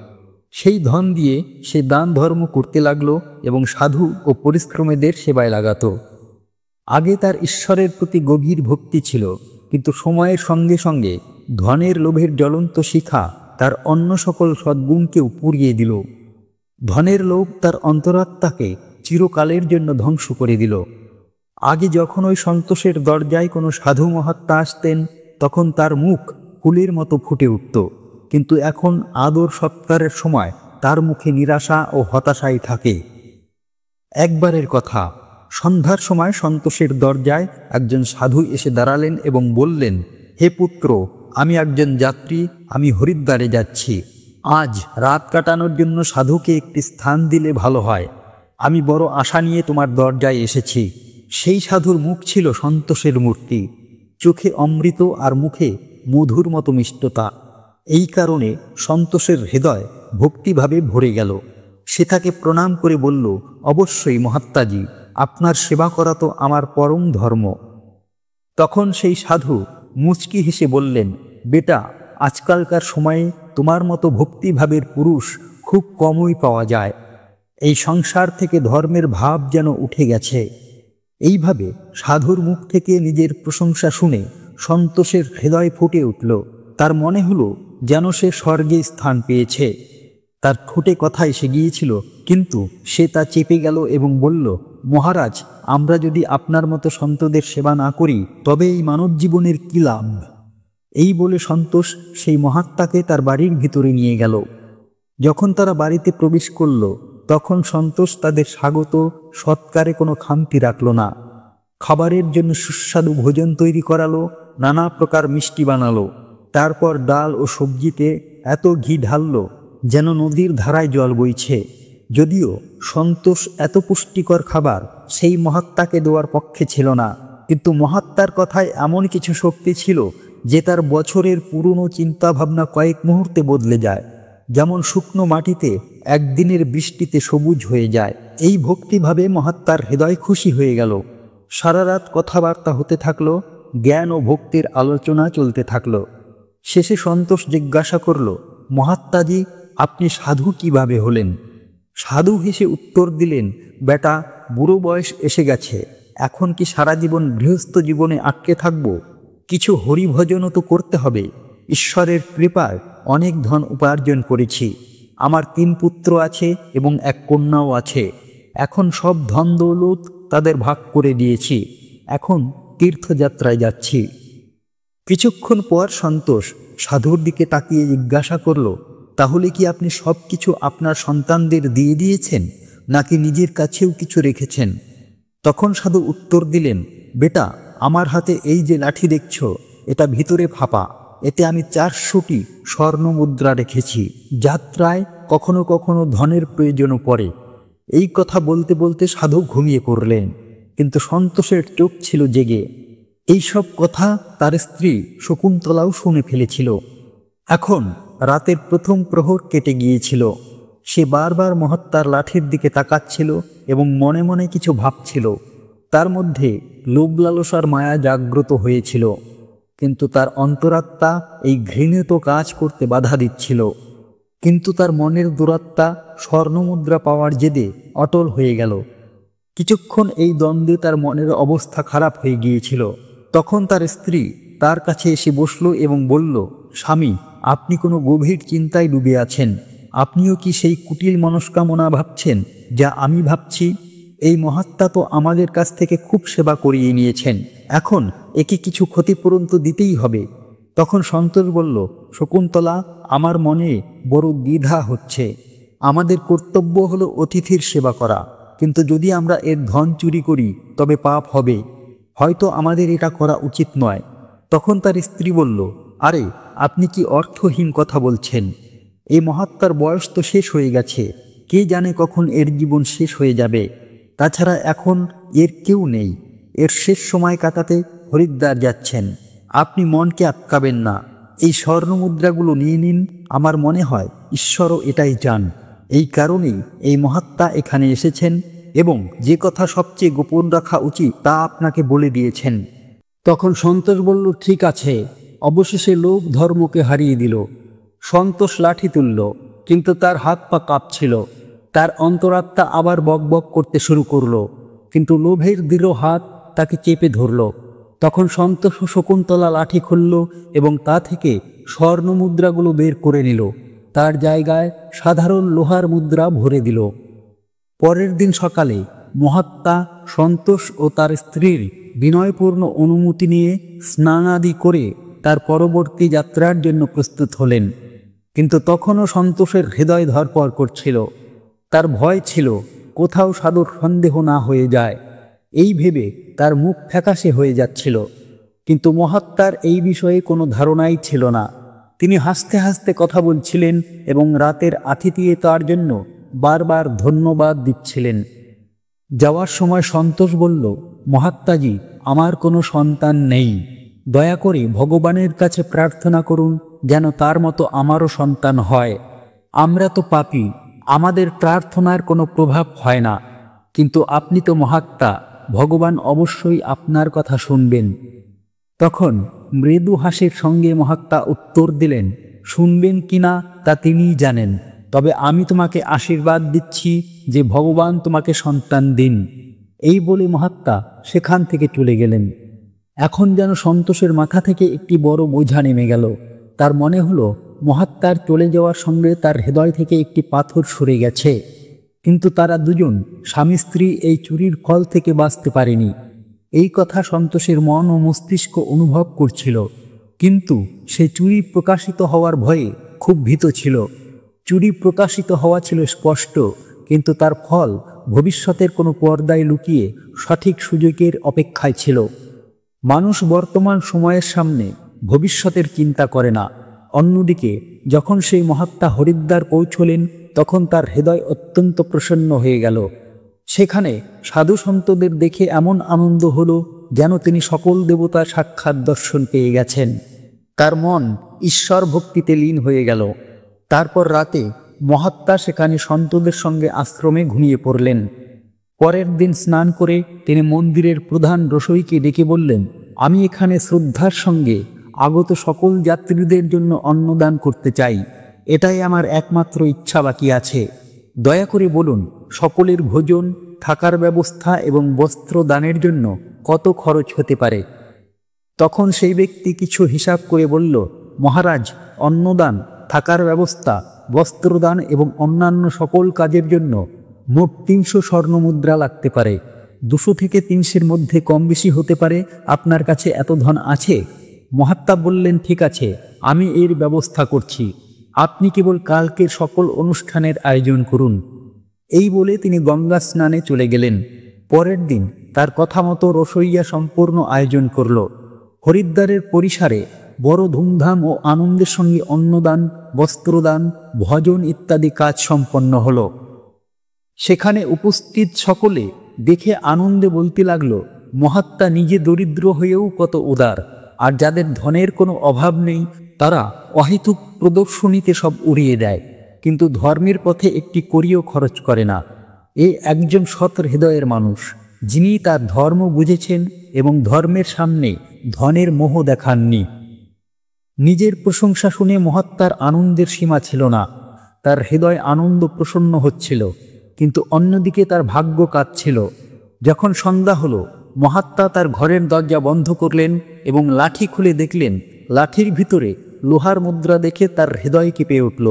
Speaker 1: সেই ধন দিয়ে সে দান ধর্ম করতে লাগলো এবং সাধু ও পরিশ্রমীদের সেবায় লাগাতো। আগে তার ঈশ্বরের প্রতি গভীর ভক্তি ছিল, কিন্তু সময়ের সঙ্গে সঙ্গে ধনের লোভের জ্বলন্ত শিখা তার অন্য সকল সদ্গুণকেও পুড়িয়ে দিল। ধনের লোভ তার অন্তরাত্মাকে চিরকালের জন্য ধ্বংস করে দিল। আগে যখন ওই সন্তোষের দরজায় কোনো সাধু মহাত্মা আসতেন তখন তার মুখ ফুলের মতো ফুটে উঠত, কিন্তু এখন আদর সৎকারের সময় তার মুখে নিরাশা ও হতাশাই থাকে। একবারের কথা, সন্ধ্যার সময় সন্তোষের দরজায় একজন সাধু এসে দাঁড়ালেন এবং বললেন, হে পুত্র, আমি একজন যাত্রী, আমি হরিদ্বারে যাচ্ছি। আজ রাত কাটানোর জন্য সাধুকে একটি স্থান দিলে ভালো হয়। আমি বড় আশা নিয়ে তোমার দরজায় এসেছি। সেই সাধুর মুখ ছিল সন্তোষের মূর্তি, চোখে অমৃত আর মুখে মধুর মতো মিষ্টতা। এই কারণে সন্তোষের হৃদয় ভক্তিভাবে ভরে গেল। সে তাকে প্রণাম করে বলল, অবশ্যই মহাত্মাজি, আপনার সেবা করা তো আমার পরম ধর্ম। তখন সেই সাধু মুচকি হেসে বললেন, বেটা, আজকালকার সময়ে তোমার মতো ভক্তিভাবের পুরুষ খুব কমই পাওয়া যায়। এই সংসার থেকে ধর্মের ভাব যেন উঠে গেছে। এইভাবে সাধুর মুখ থেকে নিজের প্রশংসা শুনে সন্তোষের হৃদয় ফুটে উঠল। তার মনে হলো যেন সে স্বর্গে স্থান পেয়েছে। তার ঠোঁটে কথা এসে গিয়েছিল, কিন্তু সে তা চেপে গেল এবং বলল, মহারাজ, আমরা যদি আপনার মতো সন্তদের সেবা না করি তবে এই মানব জীবনের কী লাভ? এই বলে সন্তোষ সেই মহাত্মাকে তার বাড়ির ভিতরে নিয়ে গেল। যখন তারা বাড়িতে প্রবেশ করল, তখন সন্তোষ তাদের স্বাগত সৎকারে কোনো খামতি রাখল না। খাবারের জন্য সুস্বাদু ভোজন তৈরি করালো, নানা প্রকার মিষ্টি বানালো। তারপর ডাল ও সবজিতে এত ঘি ঢালল যেন নদীর ধারায় জল বইছে। যদিও সন্তোষ এত পুষ্টিকর খাবার সেই মহাত্মাকে দেওয়ার পক্ষে ছিল না, কিন্তু মহাত্মার কথায় এমন কিছু শক্তি ছিল যে তার বছরের পুরনো চিন্তাভাবনা কয়েক মুহূর্তে বদলে যায়। যেমন শুকনো মাটিতে একদিনের বৃষ্টিতে সবুজ হয়ে যায়। এই ভক্তিভাবে মহাত্মার হৃদয় খুশি হয়ে গেল। সারা রাত কথাবার্তা হতে থাকলো, জ্ঞান ও ভক্তির আলোচনা চলতে থাকলো। শেষে সন্তোষ জিজ্ঞাসা করল, মহাত্মাজি, আপনি সাধু কিভাবে হলেন? সাধু হেসে উত্তর দিলেন, বেটা, বুড়ো বয়স এসে গেছে, এখন কি সারা জীবন গৃহস্থ জীবনে আটকে থাকব? কিছু হরিভজনও তো করতে হবে। ঈশ্বরের কৃপায় অনেক ধন উপার্জন করেছি। আমার 3 পুত্র আছে এবং 1 কন্যাও আছে। এখন সব ধন দৌলত তাদের ভাগ করে দিয়েছি। এখন তীর্থযাত্রায় যাচ্ছি। কিছুক্ষণ পর সন্তোষ সাধুর দিকে তাকিয়ে জিজ্ঞাসা করল, তাহলে কি আপনি সব কিছু আপনার সন্তানদের দিয়ে দিয়েছেন, নাকি নিজের কাছেও কিছু রেখেছেন? তখন সাধু উত্তর দিলেন, বেটা, আমার হাতে এই যে লাঠি দেখছ, এটা ভিতরে ফাঁপা। এতে আমি 400টি স্বর্ণ মুদ্রা রেখেছি। যাত্রায় কখনো কখনো ধনের প্রয়োজনও পড়ে। এই কথা বলতে বলতে সাধু ঘুমিয়ে পড়লেন, কিন্তু সন্তোষের চোখ ছিল জেগে। এইসব কথা তার স্ত্রী শকুন্তলাও শুনে ফেলেছিল। এখন রাতের প্রথম প্রহর কেটে গিয়েছিল। সে বারবার মহাত্মার লাঠির দিকে তাকাচ্ছিল এবং মনে মনে কিছু ভাবছিল। তার মধ্যে লোভ লালসার মায়া জাগ্রত হয়েছিল, কিন্তু তার অন্তরাত্মা এই ঘৃণিত কাজ করতে বাধা দিচ্ছিল। কিন্তু তার মনের দুরাত্মা স্বর্ণমুদ্রা পাওয়ার জেদে অটল হয়ে গেল। কিছুক্ষণ এই দ্বন্দ্বে তার মনের অবস্থা খারাপ হয়ে গিয়েছিল। তখন তার স্ত্রী তার কাছে এসে বসল এবং বলল, স্বামী, আপনি কোনো গভীর চিন্তায় ডুবে আছেন। আপনিও কি সেই কুটিল মনস্কামনা ভাবছেন যা আমি ভাবছি? এই মহাত্মা তো আমাদের কাছ থেকে খুব সেবা করিয়ে নিয়েছেন, এখন একে কিছু ক্ষতিপূরণ তো দিতেই হবে। তখন সন্তোষ বলল, শকুন্তলা, আমার মনে বড় দ্বিধা হচ্ছে। আমাদের কর্তব্য হলো অতিথির সেবা করা, কিন্তু যদি আমরা এর ধন চুরি করি তবে পাপ হবে। হয়তো আমাদের এটা করা উচিত নয়। তখন তার স্ত্রী বলল, আরে, আপনি কি অর্থহীন কথা বলছেন? এই মহাত্মার বয়স তো শেষ হয়ে গেছে, কে জানে কখন এর জীবন শেষ হয়ে যাবে। তাছাড়া এখন এর কেউ নেই, এর শেষ সময় কাটাতে হরিদ্বার যাচ্ছেন। আপনি মনকে আটকাবেন না, এই স্বর্ণমুদ্রাগুলো নিয়ে নিন। আমার মনে হয় ঈশ্বরও এটাই চান। এই কারণেই এই মহাত্মা এখানে এসেছেন এবং যে কথা সবচেয়ে গোপন রাখা উচিত তা আপনাকে বলে দিয়েছেন। তখন সন্তোষ বলল, ঠিক আছে। অবশেষে লোভ ধর্মকে হারিয়ে দিল। সন্তোষ লাঠি তুলল, কিন্তু তার হাত পা কাঁপছিল। তার অন্তরাত্মা আবার বকবক করতে শুরু করলো, কিন্তু লোভের দৃঢ় হাত তাকে চেপে ধরল। তখন সন্তোষ ও শকুন্তলা লাঠি খুলল এবং তা থেকে স্বর্ণ মুদ্রাগুলো বের করে নিল। তার জায়গায় সাধারণ লোহার মুদ্রা ভরে দিল। পরের দিন সকালে মহাত্মা সন্তোষ ও তার স্ত্রীর বিনয়পূর্ণ অনুমতি নিয়ে স্নানাদি করে তার পরবর্তী যাত্রার জন্য প্রস্তুত হলেন। কিন্তু তখনও সন্তোষের হৃদয় ধরপড় করছিল। তার ভয় ছিল কোথাও সাধুর সন্দেহ না হয়ে যায়, এই ভেবে তার মুখ ফ্যাকাশে হয়ে যাচ্ছিল। কিন্তু মহাত্মার এই বিষয়ে কোনো ধারণাই ছিল না। তিনি হাসতে হাসতে কথা বলছিলেন এবং রাতের আতিথেয়তার জন্য বারবার ধন্যবাদ দিচ্ছিলেন। যাওয়ার সময় সন্তোষ বলল, মহাত্মাজি, আমার কোনো সন্তান নেই, দয়া করে ভগবানের কাছে প্রার্থনা করুন যেন তার মতো আমারও সন্তান হয়। আমরা তো পাপী, আমাদের প্রার্থনার কোনো প্রভাব হয় না, কিন্তু আপনি তো মহাত্মা, ভগবান অবশ্যই আপনার কথা শুনবেন। তখন মৃদু হাসির সঙ্গে মহাত্মা উত্তর দিলেন, শুনবেন কিনা তা তিনিই জানেন, তবে আমি তোমাকে আশীর্বাদ দিচ্ছি যে ভগবান তোমাকে সন্তান দিন। এই বলে মহাত্মা সেখান থেকে চলে গেলেন। এখন যেন সন্তোষের মাথা থেকে একটি বড় বোঝা নেমে গেল। তার মনে হলো মহাত্মার চলে যাওয়ার সঙ্গে তার হৃদয় থেকে একটি পাথর সরে গেছে। কিন্তু তারা দুজন স্বামী স্ত্রী এই চুরির ফল থেকে বাঁচতে পারেনি, এই কথা সন্তোষের মন ও মস্তিষ্ক অনুভব করছিল। কিন্তু সে চুরি প্রকাশিত হওয়ার ভয়ে খুব ভীত ছিল। চুরি প্রকাশিত হওয়া ছিল স্পষ্ট, কিন্তু তার ফল ভবিষ্যতের কোনো পর্দায় লুকিয়ে সঠিক সুযোগের অপেক্ষায় ছিল। মানুষ বর্তমান সময়ের সামনে ভবিষ্যতের চিন্তা করে না। অন্যদিকে যখন সেই মহাত্মা হরিদ্বার পৌঁছলেন, তখন তার হৃদয় অত্যন্ত প্রসন্ন হয়ে গেল। সেখানে সাধু সন্তদের দেখে এমন আনন্দ হলো যেন তিনি সকল দেবতার সাক্ষাৎ দর্শন পেয়ে গেছেন। তার মন ঈশ্বর ভক্তিতে লীন হয়ে গেল। তারপর রাতে মহাত্মা সেখানে সন্তদের সঙ্গে আশ্রমে ঘুমিয়ে পড়লেন। পরের দিন স্নান করে তিনি মন্দিরের প্রধান রসইকে ডেকে বললেন, আমি এখানে শ্রদ্ধার সঙ্গে আগত সকল যাত্রীদের জন্য অন্নদান করতে চাই। এটাই আমার একমাত্র ইচ্ছা বাকি আছে। দয়া করে বলুন, সকলের ভোজন, থাকার ব্যবস্থা এবং বস্ত্র দানের জন্য কত খরচ হতে পারে। তখন সেই ব্যক্তি কিছু হিসাব করে বলল, মহারাজ, অন্নদান, থাকার ব্যবস্থা, বস্ত্রদান এবং অন্যান্য সকল কাজের জন্য মোট 300 স্বর্ণমুদ্রা লাগতে পারে। 200 থেকে 300-এর মধ্যে কম বেশি হতে পারে। আপনার কাছে এত ধন আছে? মহাত্মা বললেন, ঠিক আছে, আমি এর ব্যবস্থা করছি। আপনি কেবল কালকের সকল অনুষ্ঠানের আয়োজন করুন। এই বলে তিনি গঙ্গা স্নানে চলে গেলেন। পরের দিন তার কথা মতো রসইয়া সম্পূর্ণ আয়োজন করল। হরিদ্বারের পরিসরে বড় ধুমধাম ও আনন্দের সঙ্গে অন্নদান, বস্ত্রদান, ভজন ইত্যাদি কাজ সম্পন্ন হল। সেখানে উপস্থিত সকলে দেখে আনন্দে বলতে লাগল, মহাত্মা নিজে দরিদ্র হয়েও কত উদার, আর যাদের ধনের কোনো অভাব নেই তারা অহেতুক প্রদর্শনীতে সব উড়িয়ে দেয়, কিন্তু ধর্মের পথে একটি কড়িও খরচ করে না। এ একজন সৎ হৃদয়ের মানুষ, যিনি তার ধর্ম বুঝেছেন এবং ধর্মের সামনে ধনের মোহ দেখাননি। নিজের প্রশংসা শুনে মহাত্মার আনন্দের সীমা ছিল না। তার হৃদয় আনন্দ প্রসন্ন হচ্ছিল, কিন্তু অন্যদিকে তার ভাগ্য কাঁদছিল। যখন সন্ধ্যা হলো, মহাত্মা তার ঘরের দরজা বন্ধ করলেন এবং লাঠি খুলে দেখলেন লাঠির ভিতরে লোহার মুদ্রা দেখে তার হৃদয় কেঁপে উঠল।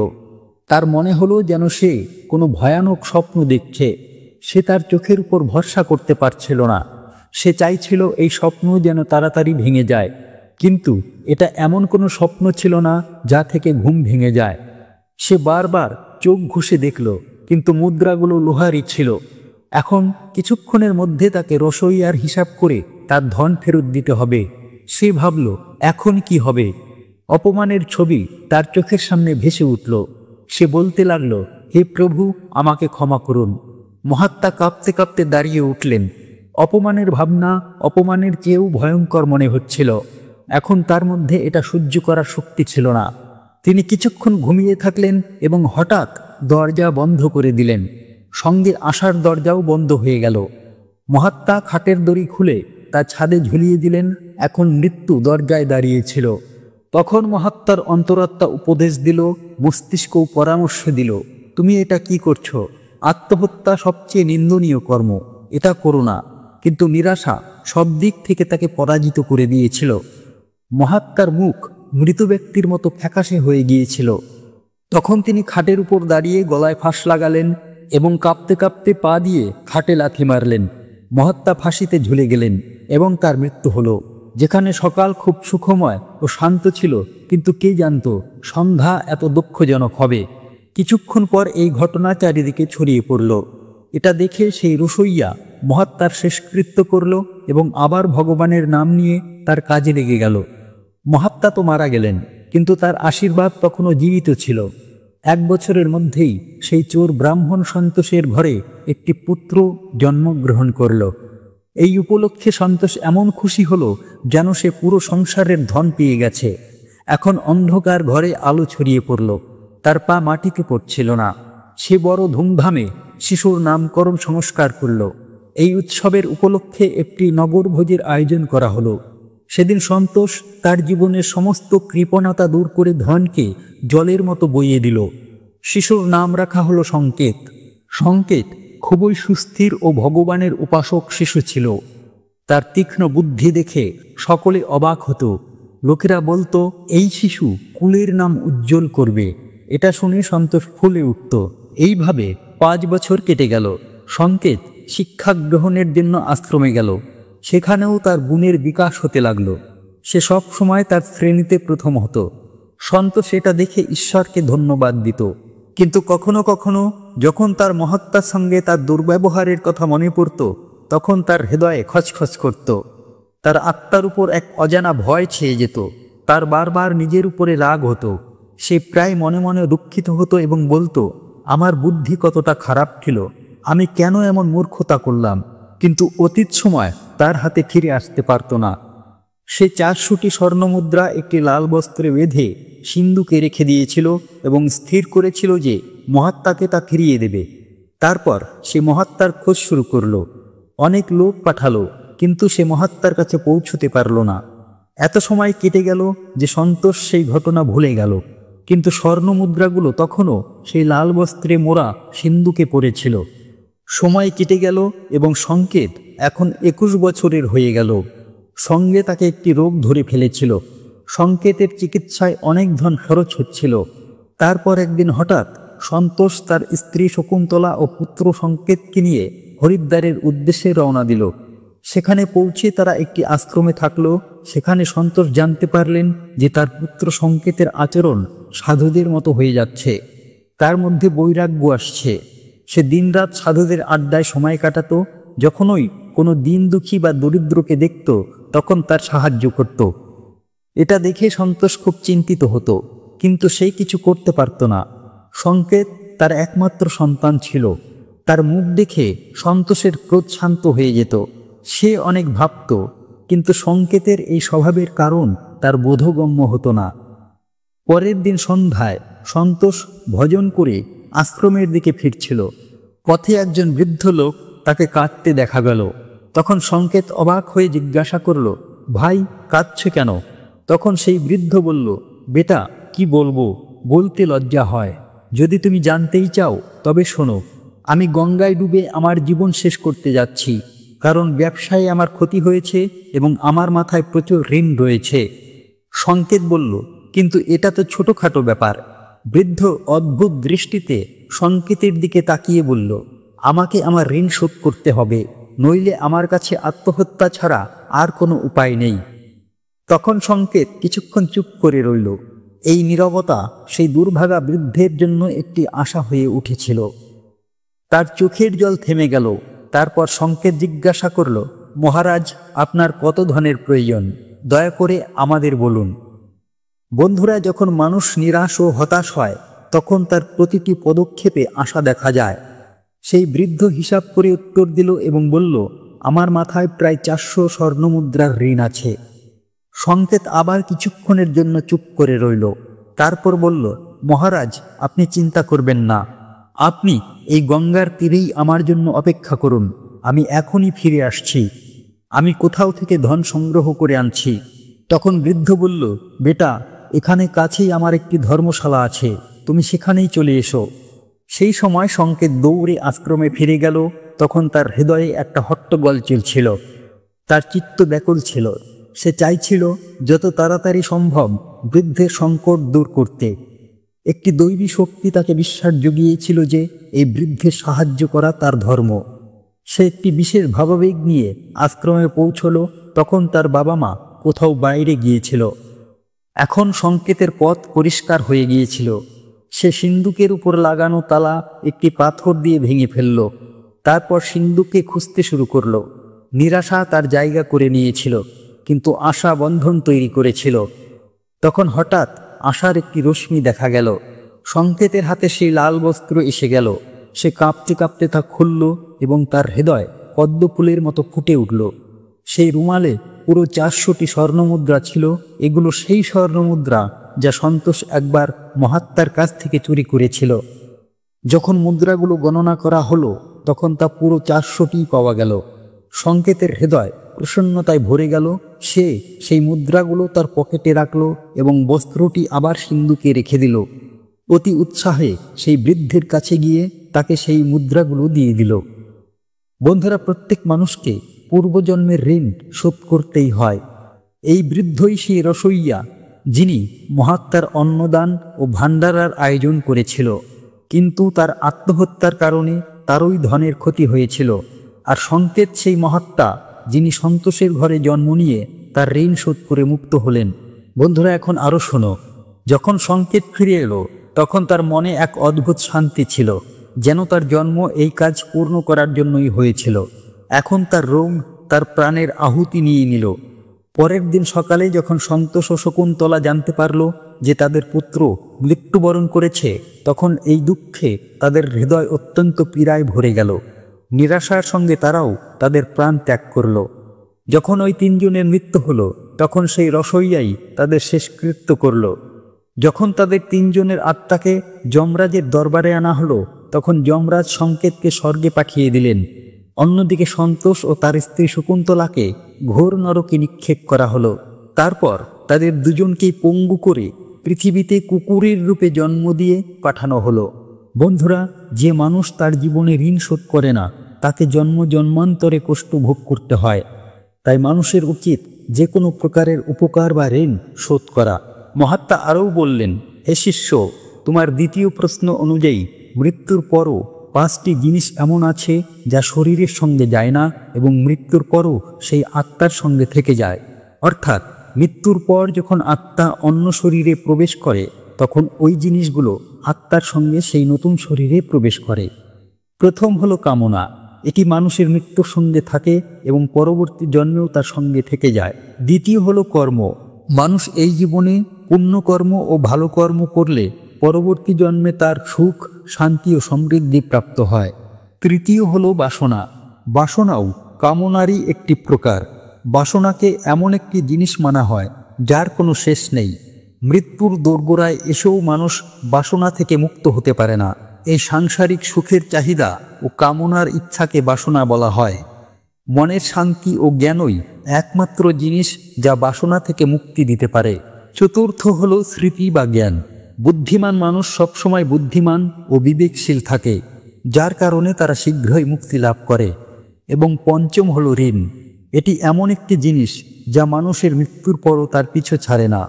Speaker 1: তার মনে হলো যেন সে কোনো ভয়ানক স্বপ্ন দেখছে। সে তার চোখের উপর ভরসা করতে পারছিল না। সে চাইছিল এই স্বপ্ন যেন তাড়াতাড়ি ভেঙে যায়, কিন্তু এটা এমন কোনো স্বপ্ন ছিল না যা থেকে ঘুম ভেঙে যায়। সে বারবার চোখ ঘষে দেখল, কিন্তু মুদ্রাগুলো লোহারই ছিল। এখন কিছুক্ষণের মধ্যে তাকে রসইয়ার হিসাব করে তার ধন ফেরত দিতে হবে। সে ভাবল, এখন কি হবে? অপমানের ছবি তার চোখের সামনে ভেসে উঠল। সে বলতে লাগল, হে প্রভু, আমাকে ক্ষমা করুন। মহাত্মা কাঁপতে কাঁপতে দাঁড়িয়ে উঠলেন। অপমানের ভাবনা অপমানের চেয়েও ভয়ঙ্কর মনে হচ্ছিল। এখন তার মধ্যে এটা সহ্য করার শক্তি ছিল না। তিনি কিছুক্ষণ ঘুমিয়ে থাকলেন এবং হঠাৎ দরজা বন্ধ করে দিলেন। সঙ্গে আসার দরজাও বন্ধ হয়ে গেল। মহাত্মা খাটের দড়ি খুলে তা ছাদে ঝুলিয়ে দিলেন। এখন মৃত্যু দরজায় দাঁড়িয়েছিল। তখন মহাত্মার অন্তরাত্মা উপদেশ দিল, মস্তিষ্কও পরামর্শ দিল, তুমি এটা কি করছো? আত্মহত্যা সবচেয়ে নিন্দনীয় কর্ম, এটা করো না। কিন্তু নিরাশা সব দিক থেকে তাকে পরাজিত করে দিয়েছিল। মহাত্মার মুখ মৃত ব্যক্তির মতো ফ্যাকাশে হয়ে গিয়েছিল। তখন তিনি খাটের উপর দাঁড়িয়ে গলায় ফাঁস লাগালেন এবং কাঁপতে কাঁপতে পা দিয়ে খাটে লাথি মারলেন। মহাত্মা ফাঁসিতে ঝুলে গেলেন এবং তার মৃত্যু হলো। যেখানে সকাল খুব সুখময় ও শান্ত ছিল, কিন্তু কে জানত সন্ধ্যা এত দুঃখজনক হবে। কিছুক্ষণ পর এই ঘটনা চারিদিকে ছড়িয়ে পড়ল। এটা দেখে সেই রসইয়া মহাত্মার শেষকৃত্য করল এবং আবার ভগবানের নাম নিয়ে তার কাজে লেগে গেল। মহাত্মা তো মারা গেলেন, কিন্তু তার আশীর্বাদ তখনও জীবিত ছিল। 1 বছরের মধ্যেই সেই চোর ব্রাহ্মণ সন্তোষের ঘরে একটি পুত্র জন্মগ্রহণ করল। এই উপলক্ষে সন্তোষ এমন খুশি হলো যেন সে পুরো সংসারের ধন পেয়ে গেছে। এখন অন্ধকার ঘরে আলো ছড়িয়ে পড়ল, তার পা মাটিতে পড়ছিল না। সে বড় ধুমধামে শিশুর নামকরণ সংস্কার করল। এই উৎসবের উপলক্ষে একটি নগরভোজের আয়োজন করা হলো। সেদিন সন্তোষ তার জীবনের সমস্ত কৃপণতা দূর করে ধনকে জলের মতো বইয়ে দিল। শিশুর নাম রাখা হলো সংকেত। সংকেত খুবই সুস্থির ও ভগবানের উপাসক শিশু ছিল। তার তীক্ষ্ণ বুদ্ধি দেখে সকলে অবাক হতো। লোকেরা বলতো, এই শিশু কুলের নাম উজ্জ্বল করবে। এটা শুনে সন্তোষ ফুলে উঠত। এইভাবে 5 বছর কেটে গেল। সংকেত শিক্ষা গ্রহণের জন্য আশ্রমে গেল। সেখানেও তার গুণের বিকাশ হতে লাগলো। সে সব সময় তার শ্রেণীতে প্রথম হতো। সন্তোষ এটা দেখে ঈশ্বরকে ধন্যবাদ দিত। কিন্তু কখনো কখনো যখন তার মহাত্মার সঙ্গে তার দুর্ব্যবহারের কথা মনে পড়ত, তখন তার হৃদয়ে খচখচ করত। তার আত্মার উপর এক অজানা ভয় ছেয়ে যেত। তার বারবার নিজের উপরে রাগ হতো। সে প্রায় মনে মনে দুঃখিত হতো এবং বলতো, আমার বুদ্ধি কতটা খারাপ ছিল, আমি কেন এমন মূর্খতা করলাম। কিন্তু অতীত সময় তার হাতে ফিরে আসতে পারত না। সে 400টি স্বর্ণমুদ্রা একটি লাল বস্ত্রে বেঁধে সিন্ধুকে রেখে দিয়েছিল এবং স্থির করেছিল যে মহাত্মাকে তা ফিরিয়ে দেবে। তারপর সে মহাত্মার খোঁজ শুরু করলো। অনেক লোক পাঠালো, কিন্তু সে মহাত্মার কাছে পৌঁছতে পারল না। এত সময় কেটে গেল যে সন্তোষ সেই ঘটনা ভুলে গেল। কিন্তু স্বর্ণমুদ্রাগুলো তখনও সেই লাল বস্ত্রে মোড়া সিন্ধুকে পড়েছিল। সময় কেটে গেল এবং সংকেত এখন 21 বছরের হয়ে গেল। সঙ্গে তাকে একটি রোগ ধরে ফেলেছিল। সংকেতের চিকিৎসায় অনেক ধন খরচ হচ্ছিল। তারপর একদিন হঠাৎ সন্তোষ তার স্ত্রী শকুন্তলা ও পুত্র সংকেতকে নিয়ে হরিদ্বারের উদ্দেশ্যে রওনা দিল। সেখানে পৌঁছে তারা একটি আশ্রমে থাকলো। সেখানে সন্তোষ জানতে পারলেন যে তার পুত্র সংকেতের আচরণ সাধুদের মতো হয়ে যাচ্ছে। তার মধ্যে বৈরাগ্য আসছে। সে দিনরাত সাধুদের আড্ডায় সময় কাটাতো। যখনই কোনো দিন দুঃখী বা দরিদ্রকে দেখত, তখন তার সাহায্য করত। এটা দেখে সন্তোষ খুব চিন্তিত হতো, কিন্তু সে কিছু করতে পারত না। সংকেত তার একমাত্র সন্তান ছিল। তার মুখ দেখে সন্তোষের ক্রোধ শান্ত হয়ে যেত। সে অনেক ভাবত, কিন্তু সংকেতের এই স্বভাবের কারণ তার বোধগম্য হতো না। পরের দিন সন্ধ্যায় সন্তোষ ভজন করে আশ্রমের দিকে ফিরছিল। পথে একজন বৃদ্ধ লোক তাকে কাঁদতে দেখা গেল। তখন সংকেত অবাক হয়ে জিজ্ঞাসা করল, ভাই, কাঁদছ কেন? তখন সেই বৃদ্ধ বলল, বেটা, কি বলবো, বলতে লজ্জা হয়। যদি তুমি জানতেই চাও তবে শোনো। আমি গঙ্গায় ডুবে আমার জীবন শেষ করতে যাচ্ছি, কারণ ব্যবসায় আমার ক্ষতি হয়েছে এবং আমার মাথায় প্রচুর ঋণ রয়েছে। সংকেত বলল, কিন্তু এটা তো ছোটখাটো ব্যাপার। বৃদ্ধ অদ্ভুত দৃষ্টিতে সংকেতের দিকে তাকিয়ে বলল, আমাকে আমার ঋণ শোধ করতে হবে, নইলে আমার কাছে আত্মহত্যা ছাড়া আর কোনো উপায় নেই। তখন সংকেত কিছুক্ষণ চুপ করে রইল। এই নীরবতা সেই দুর্ভাগা বৃদ্ধের জন্য একটি আশা হয়ে উঠেছিল। তার চোখের জল থেমে গেল। তারপর সংকেত জিজ্ঞাসা করল, মহারাজ, আপনার কত ধনের প্রয়োজন? দয়া করে আমাদের বলুন। বন্ধুরা, যখন মানুষ নিরাশ ও হতাশ হয়, তখন তার প্রতিটি পদক্ষেপে আশা দেখা যায়। সেই বৃদ্ধ হিসাব করে উত্তর দিল এবং বলল, আমার মাথায় প্রায় 400 স্বর্ণমুদ্রার ঋণ আছে। সংকেত আবার কিছুক্ষণের জন্য চুপ করে রইল। তারপর বলল, মহারাজ, আপনি চিন্তা করবেন না। আপনি এই গঙ্গার তীরেই আমার জন্য অপেক্ষা করুন। আমি এখনই ফিরে আসছি। আমি কোথাও থেকে ধন সংগ্রহ করে আনছি। তখন বৃদ্ধ বলল, বেটা, এখানে কাছেই আমার একটি ধর্মশালা আছে, তুমি সেখানেই চলে এসো। সেই সময় সংকেত দৌড়ে আশ্রমে ফিরে গেল। তখন তার হৃদয়ে একটা হট্টগোল চলছিল। তার চিত্ত ব্যাকুল ছিল। সে চাইছিল যত তাড়াতাড়ি সম্ভব বৃদ্ধের সংকট দূর করতে। একটি দৈবী শক্তি তাকে বিশ্বাস জুগিয়েছিল যে এই বৃদ্ধের সাহায্য করা তার ধর্ম। সে একটি বিশেষ ভাবাবেগ নিয়ে আশ্রমে পৌঁছল। তখন তার বাবা মা কোথাও বাইরে গিয়েছিল। এখন সংকেতের পথ পরিষ্কার হয়ে গিয়েছিল। সে সিন্দুকের উপর লাগানো তালা একটি পাথর দিয়ে ভেঙে ফেলল। তারপর সিন্দুককে খুঁজতে শুরু করল। নিরাশা তার জায়গা করে নিয়েছিল, কিন্তু আশা বন্ধন তৈরি করেছিল। তখন হঠাৎ আশার একটি রশ্মি দেখা গেল। সংকেতের হাতে সেই লাল বস্ত্র এসে গেল। সে কাঁপতে কাঁপতে তা খুলল এবং তার হৃদয় পদ্ম ফুলের মতো ফুটে উঠল। সেই রুমালে পুরো 400টি স্বর্ণমুদ্রা ছিল। এগুলো সেই স্বর্ণমুদ্রা যা সন্তোষ একবার মহাত্মার কাছ থেকে চুরি করেছিল। যখন মুদ্রাগুলো গণনা করা হলো, তখন তা পুরো 400টি পাওয়া গেল। সংকেতের হৃদয় প্রসন্নতায় ভরে গেল। সে সেই মুদ্রাগুলো তার পকেটে রাখল এবং বস্ত্রটি আবার সিন্দুকে রেখে দিল। অতি উৎসাহে সেই বৃদ্ধের কাছে গিয়ে তাকে সেই মুদ্রাগুলো দিয়ে দিল। বন্ধুরা, প্রত্যেক মানুষকে পূর্বজন্মের ঋণ শোধ করতেই হয়। এই বৃদ্ধই সেই রসইয়া যিনি মহাত্মার অন্নদান ও ভাণ্ডারার আয়োজন করেছিল, কিন্তু তার আত্মহত্যার কারণে তারই ধনের ক্ষতি হয়েছিল। আর সংকেত সেই মহাত্মা যিনি সন্তোষের ঘরে জন্ম নিয়ে তার ঋণ শোধ করে মুক্ত হলেন। বন্ধুরা, এখন আরও শোনো। যখন সংকেত ফিরে এলো, তখন তার মনে এক অদ্ভুত শান্তি ছিল, যেন তার জন্ম এই কাজ পূর্ণ করার জন্যই হয়েছিল। এখন তার রোগ তার প্রাণের আহুতি নিয়ে নিল। পরের দিন সকালে যখন সন্তোষ ও শকুন্তলা জানতে পারল যে তাদের পুত্র মৃত্যুবরণ করেছে, তখন এই দুঃখে তাদের হৃদয় অত্যন্ত পীড়ায় ভরে গেল। নিরাশার সঙ্গে তারাও তাদের প্রাণ ত্যাগ করল। যখন ওই 3 জনের মৃত্যু হলো, তখন সেই রসইয়াই তাদের শেষকৃত্য করল। যখন তাদের 3 জনের আত্মাকে যমরাজের দরবারে আনা হলো, তখন যমরাজ সংকেতকে স্বর্গে পাঠিয়ে দিলেন। অন্যদিকে সন্তোষ ও তার স্ত্রী শকুন্তলাকে ঘোর নরকে নিক্ষেপ করা হলো। তারপর তাদের দুজনকেই পঙ্গু করে পৃথিবীতে কুকুরের রূপে জন্ম দিয়ে পাঠানো হলো। বন্ধুরা, যে মানুষ তার জীবনে ঋণ শোধ করে না, তাকে জন্ম জন্মান্তরে কষ্ট ভোগ করতে হয়। তাই মানুষের উচিত যে কোনো প্রকারের উপকার বা ঋণ শোধ করা। মহাত্মা আরও বললেন, হে শিষ্য, তোমার দ্বিতীয় প্রশ্ন অনুযায়ী মৃত্যুর পরও 5টি জিনিস এমন আছে যা শরীরের সঙ্গে যায় না এবং মৃত্যুর পরও সেই আত্মার সঙ্গে থেকে যায়। অর্থাৎ মৃত্যুর পর যখন আত্মা অন্য শরীরে প্রবেশ করে, তখন ওই জিনিসগুলো আত্মার সঙ্গে সেই নতুন শরীরে প্রবেশ করে। প্রথম হলো কামনা। এটি মানুষের মৃত্যুর সঙ্গে থাকে এবং পরবর্তী জন্মেও তার সঙ্গে থেকে যায়। দ্বিতীয় হলো কর্ম। মানুষ এই জীবনে পুণ্যকর্ম ও ভালো কর্ম করলে পরবর্তী জন্মে তার সুখ, শান্তি ও সমৃদ্ধি প্রাপ্ত হয়। তৃতীয় হলো বাসনা। বাসনাও কামনারই একটি প্রকার। বাসনাকে এমন একটি জিনিস মানা হয় যার কোনো শেষ নেই। মৃত্যুর দোরগোড়ায় এসেও মানুষ বাসনা থেকে মুক্ত হতে পারে না। এই সাংসারিক সুখের চাহিদা ও কামনার ইচ্ছাকে বাসনা বলা হয়। মনের শান্তি ও জ্ঞানই একমাত্র জিনিস যা বাসনা থেকে মুক্তি দিতে পারে। চতুর্থ হলো স্মৃতি বা জ্ঞান। বুদ্ধিমান মানুষ সবসময় বুদ্ধিমান ও বিবেকশীল থাকে, যার কারণে তারা শীঘ্রই মুক্তি লাভ করে। এবং পঞ্চম হলো ঋণ। এটি এমন একটি জিনিস যা মানুষের মৃত্যুর পরও তার পিছু ছাড়ে না।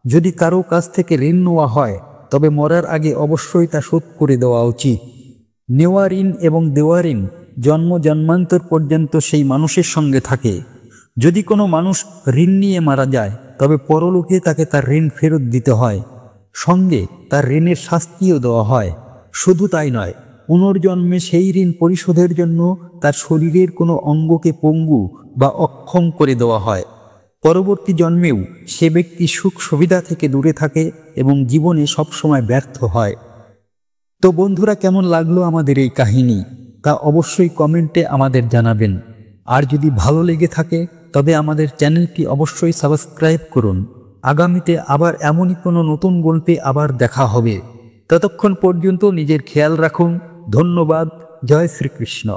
Speaker 1: যদি কারো কাছ থেকে ঋণ নেওয়া হয়, তবে মরার আগে অবশ্যই তা শোধ করে দেওয়া উচিত। নেওয়া ঋণ এবং দেওয়া ঋণ জন্ম জন্মান্তর পর্যন্ত সেই মানুষের সঙ্গে থাকে। যদি কোনো মানুষ ঋণ নিয়ে মারা যায়, তবে পরলোকে তাকে তার ঋণ ফেরত দিতে হয়। সঙ্গে তার ঋণের শাস্তিও দেওয়া হয়। শুধু তাই নয়, পুনর্জন্মে সেই ঋণ পরিশোধের জন্য তার শরীরের কোনো অঙ্গকে পঙ্গু বা অক্ষম করে দেওয়া হয়। পরবর্তী জন্মেও সে ব্যক্তি সুখ সুবিধা থেকে দূরে থাকে এবং জীবনে সবসময় ব্যর্থ হয়। তো বন্ধুরা, কেমন লাগলো আমাদের এই কাহিনী, তা অবশ্যই কমেন্টে আমাদের জানাবেন। আর যদি ভালো লেগে থাকে, তবে আমাদের চ্যানেলটি অবশ্যই সাবস্ক্রাইব করুন। আগামীতে আবার এমনই কোনো নতুন গল্পে আবার দেখা হবে। ততক্ষণ পর্যন্ত নিজের খেয়াল রাখুন। ধন্যবাদ। জয় শ্রীকৃষ্ণ।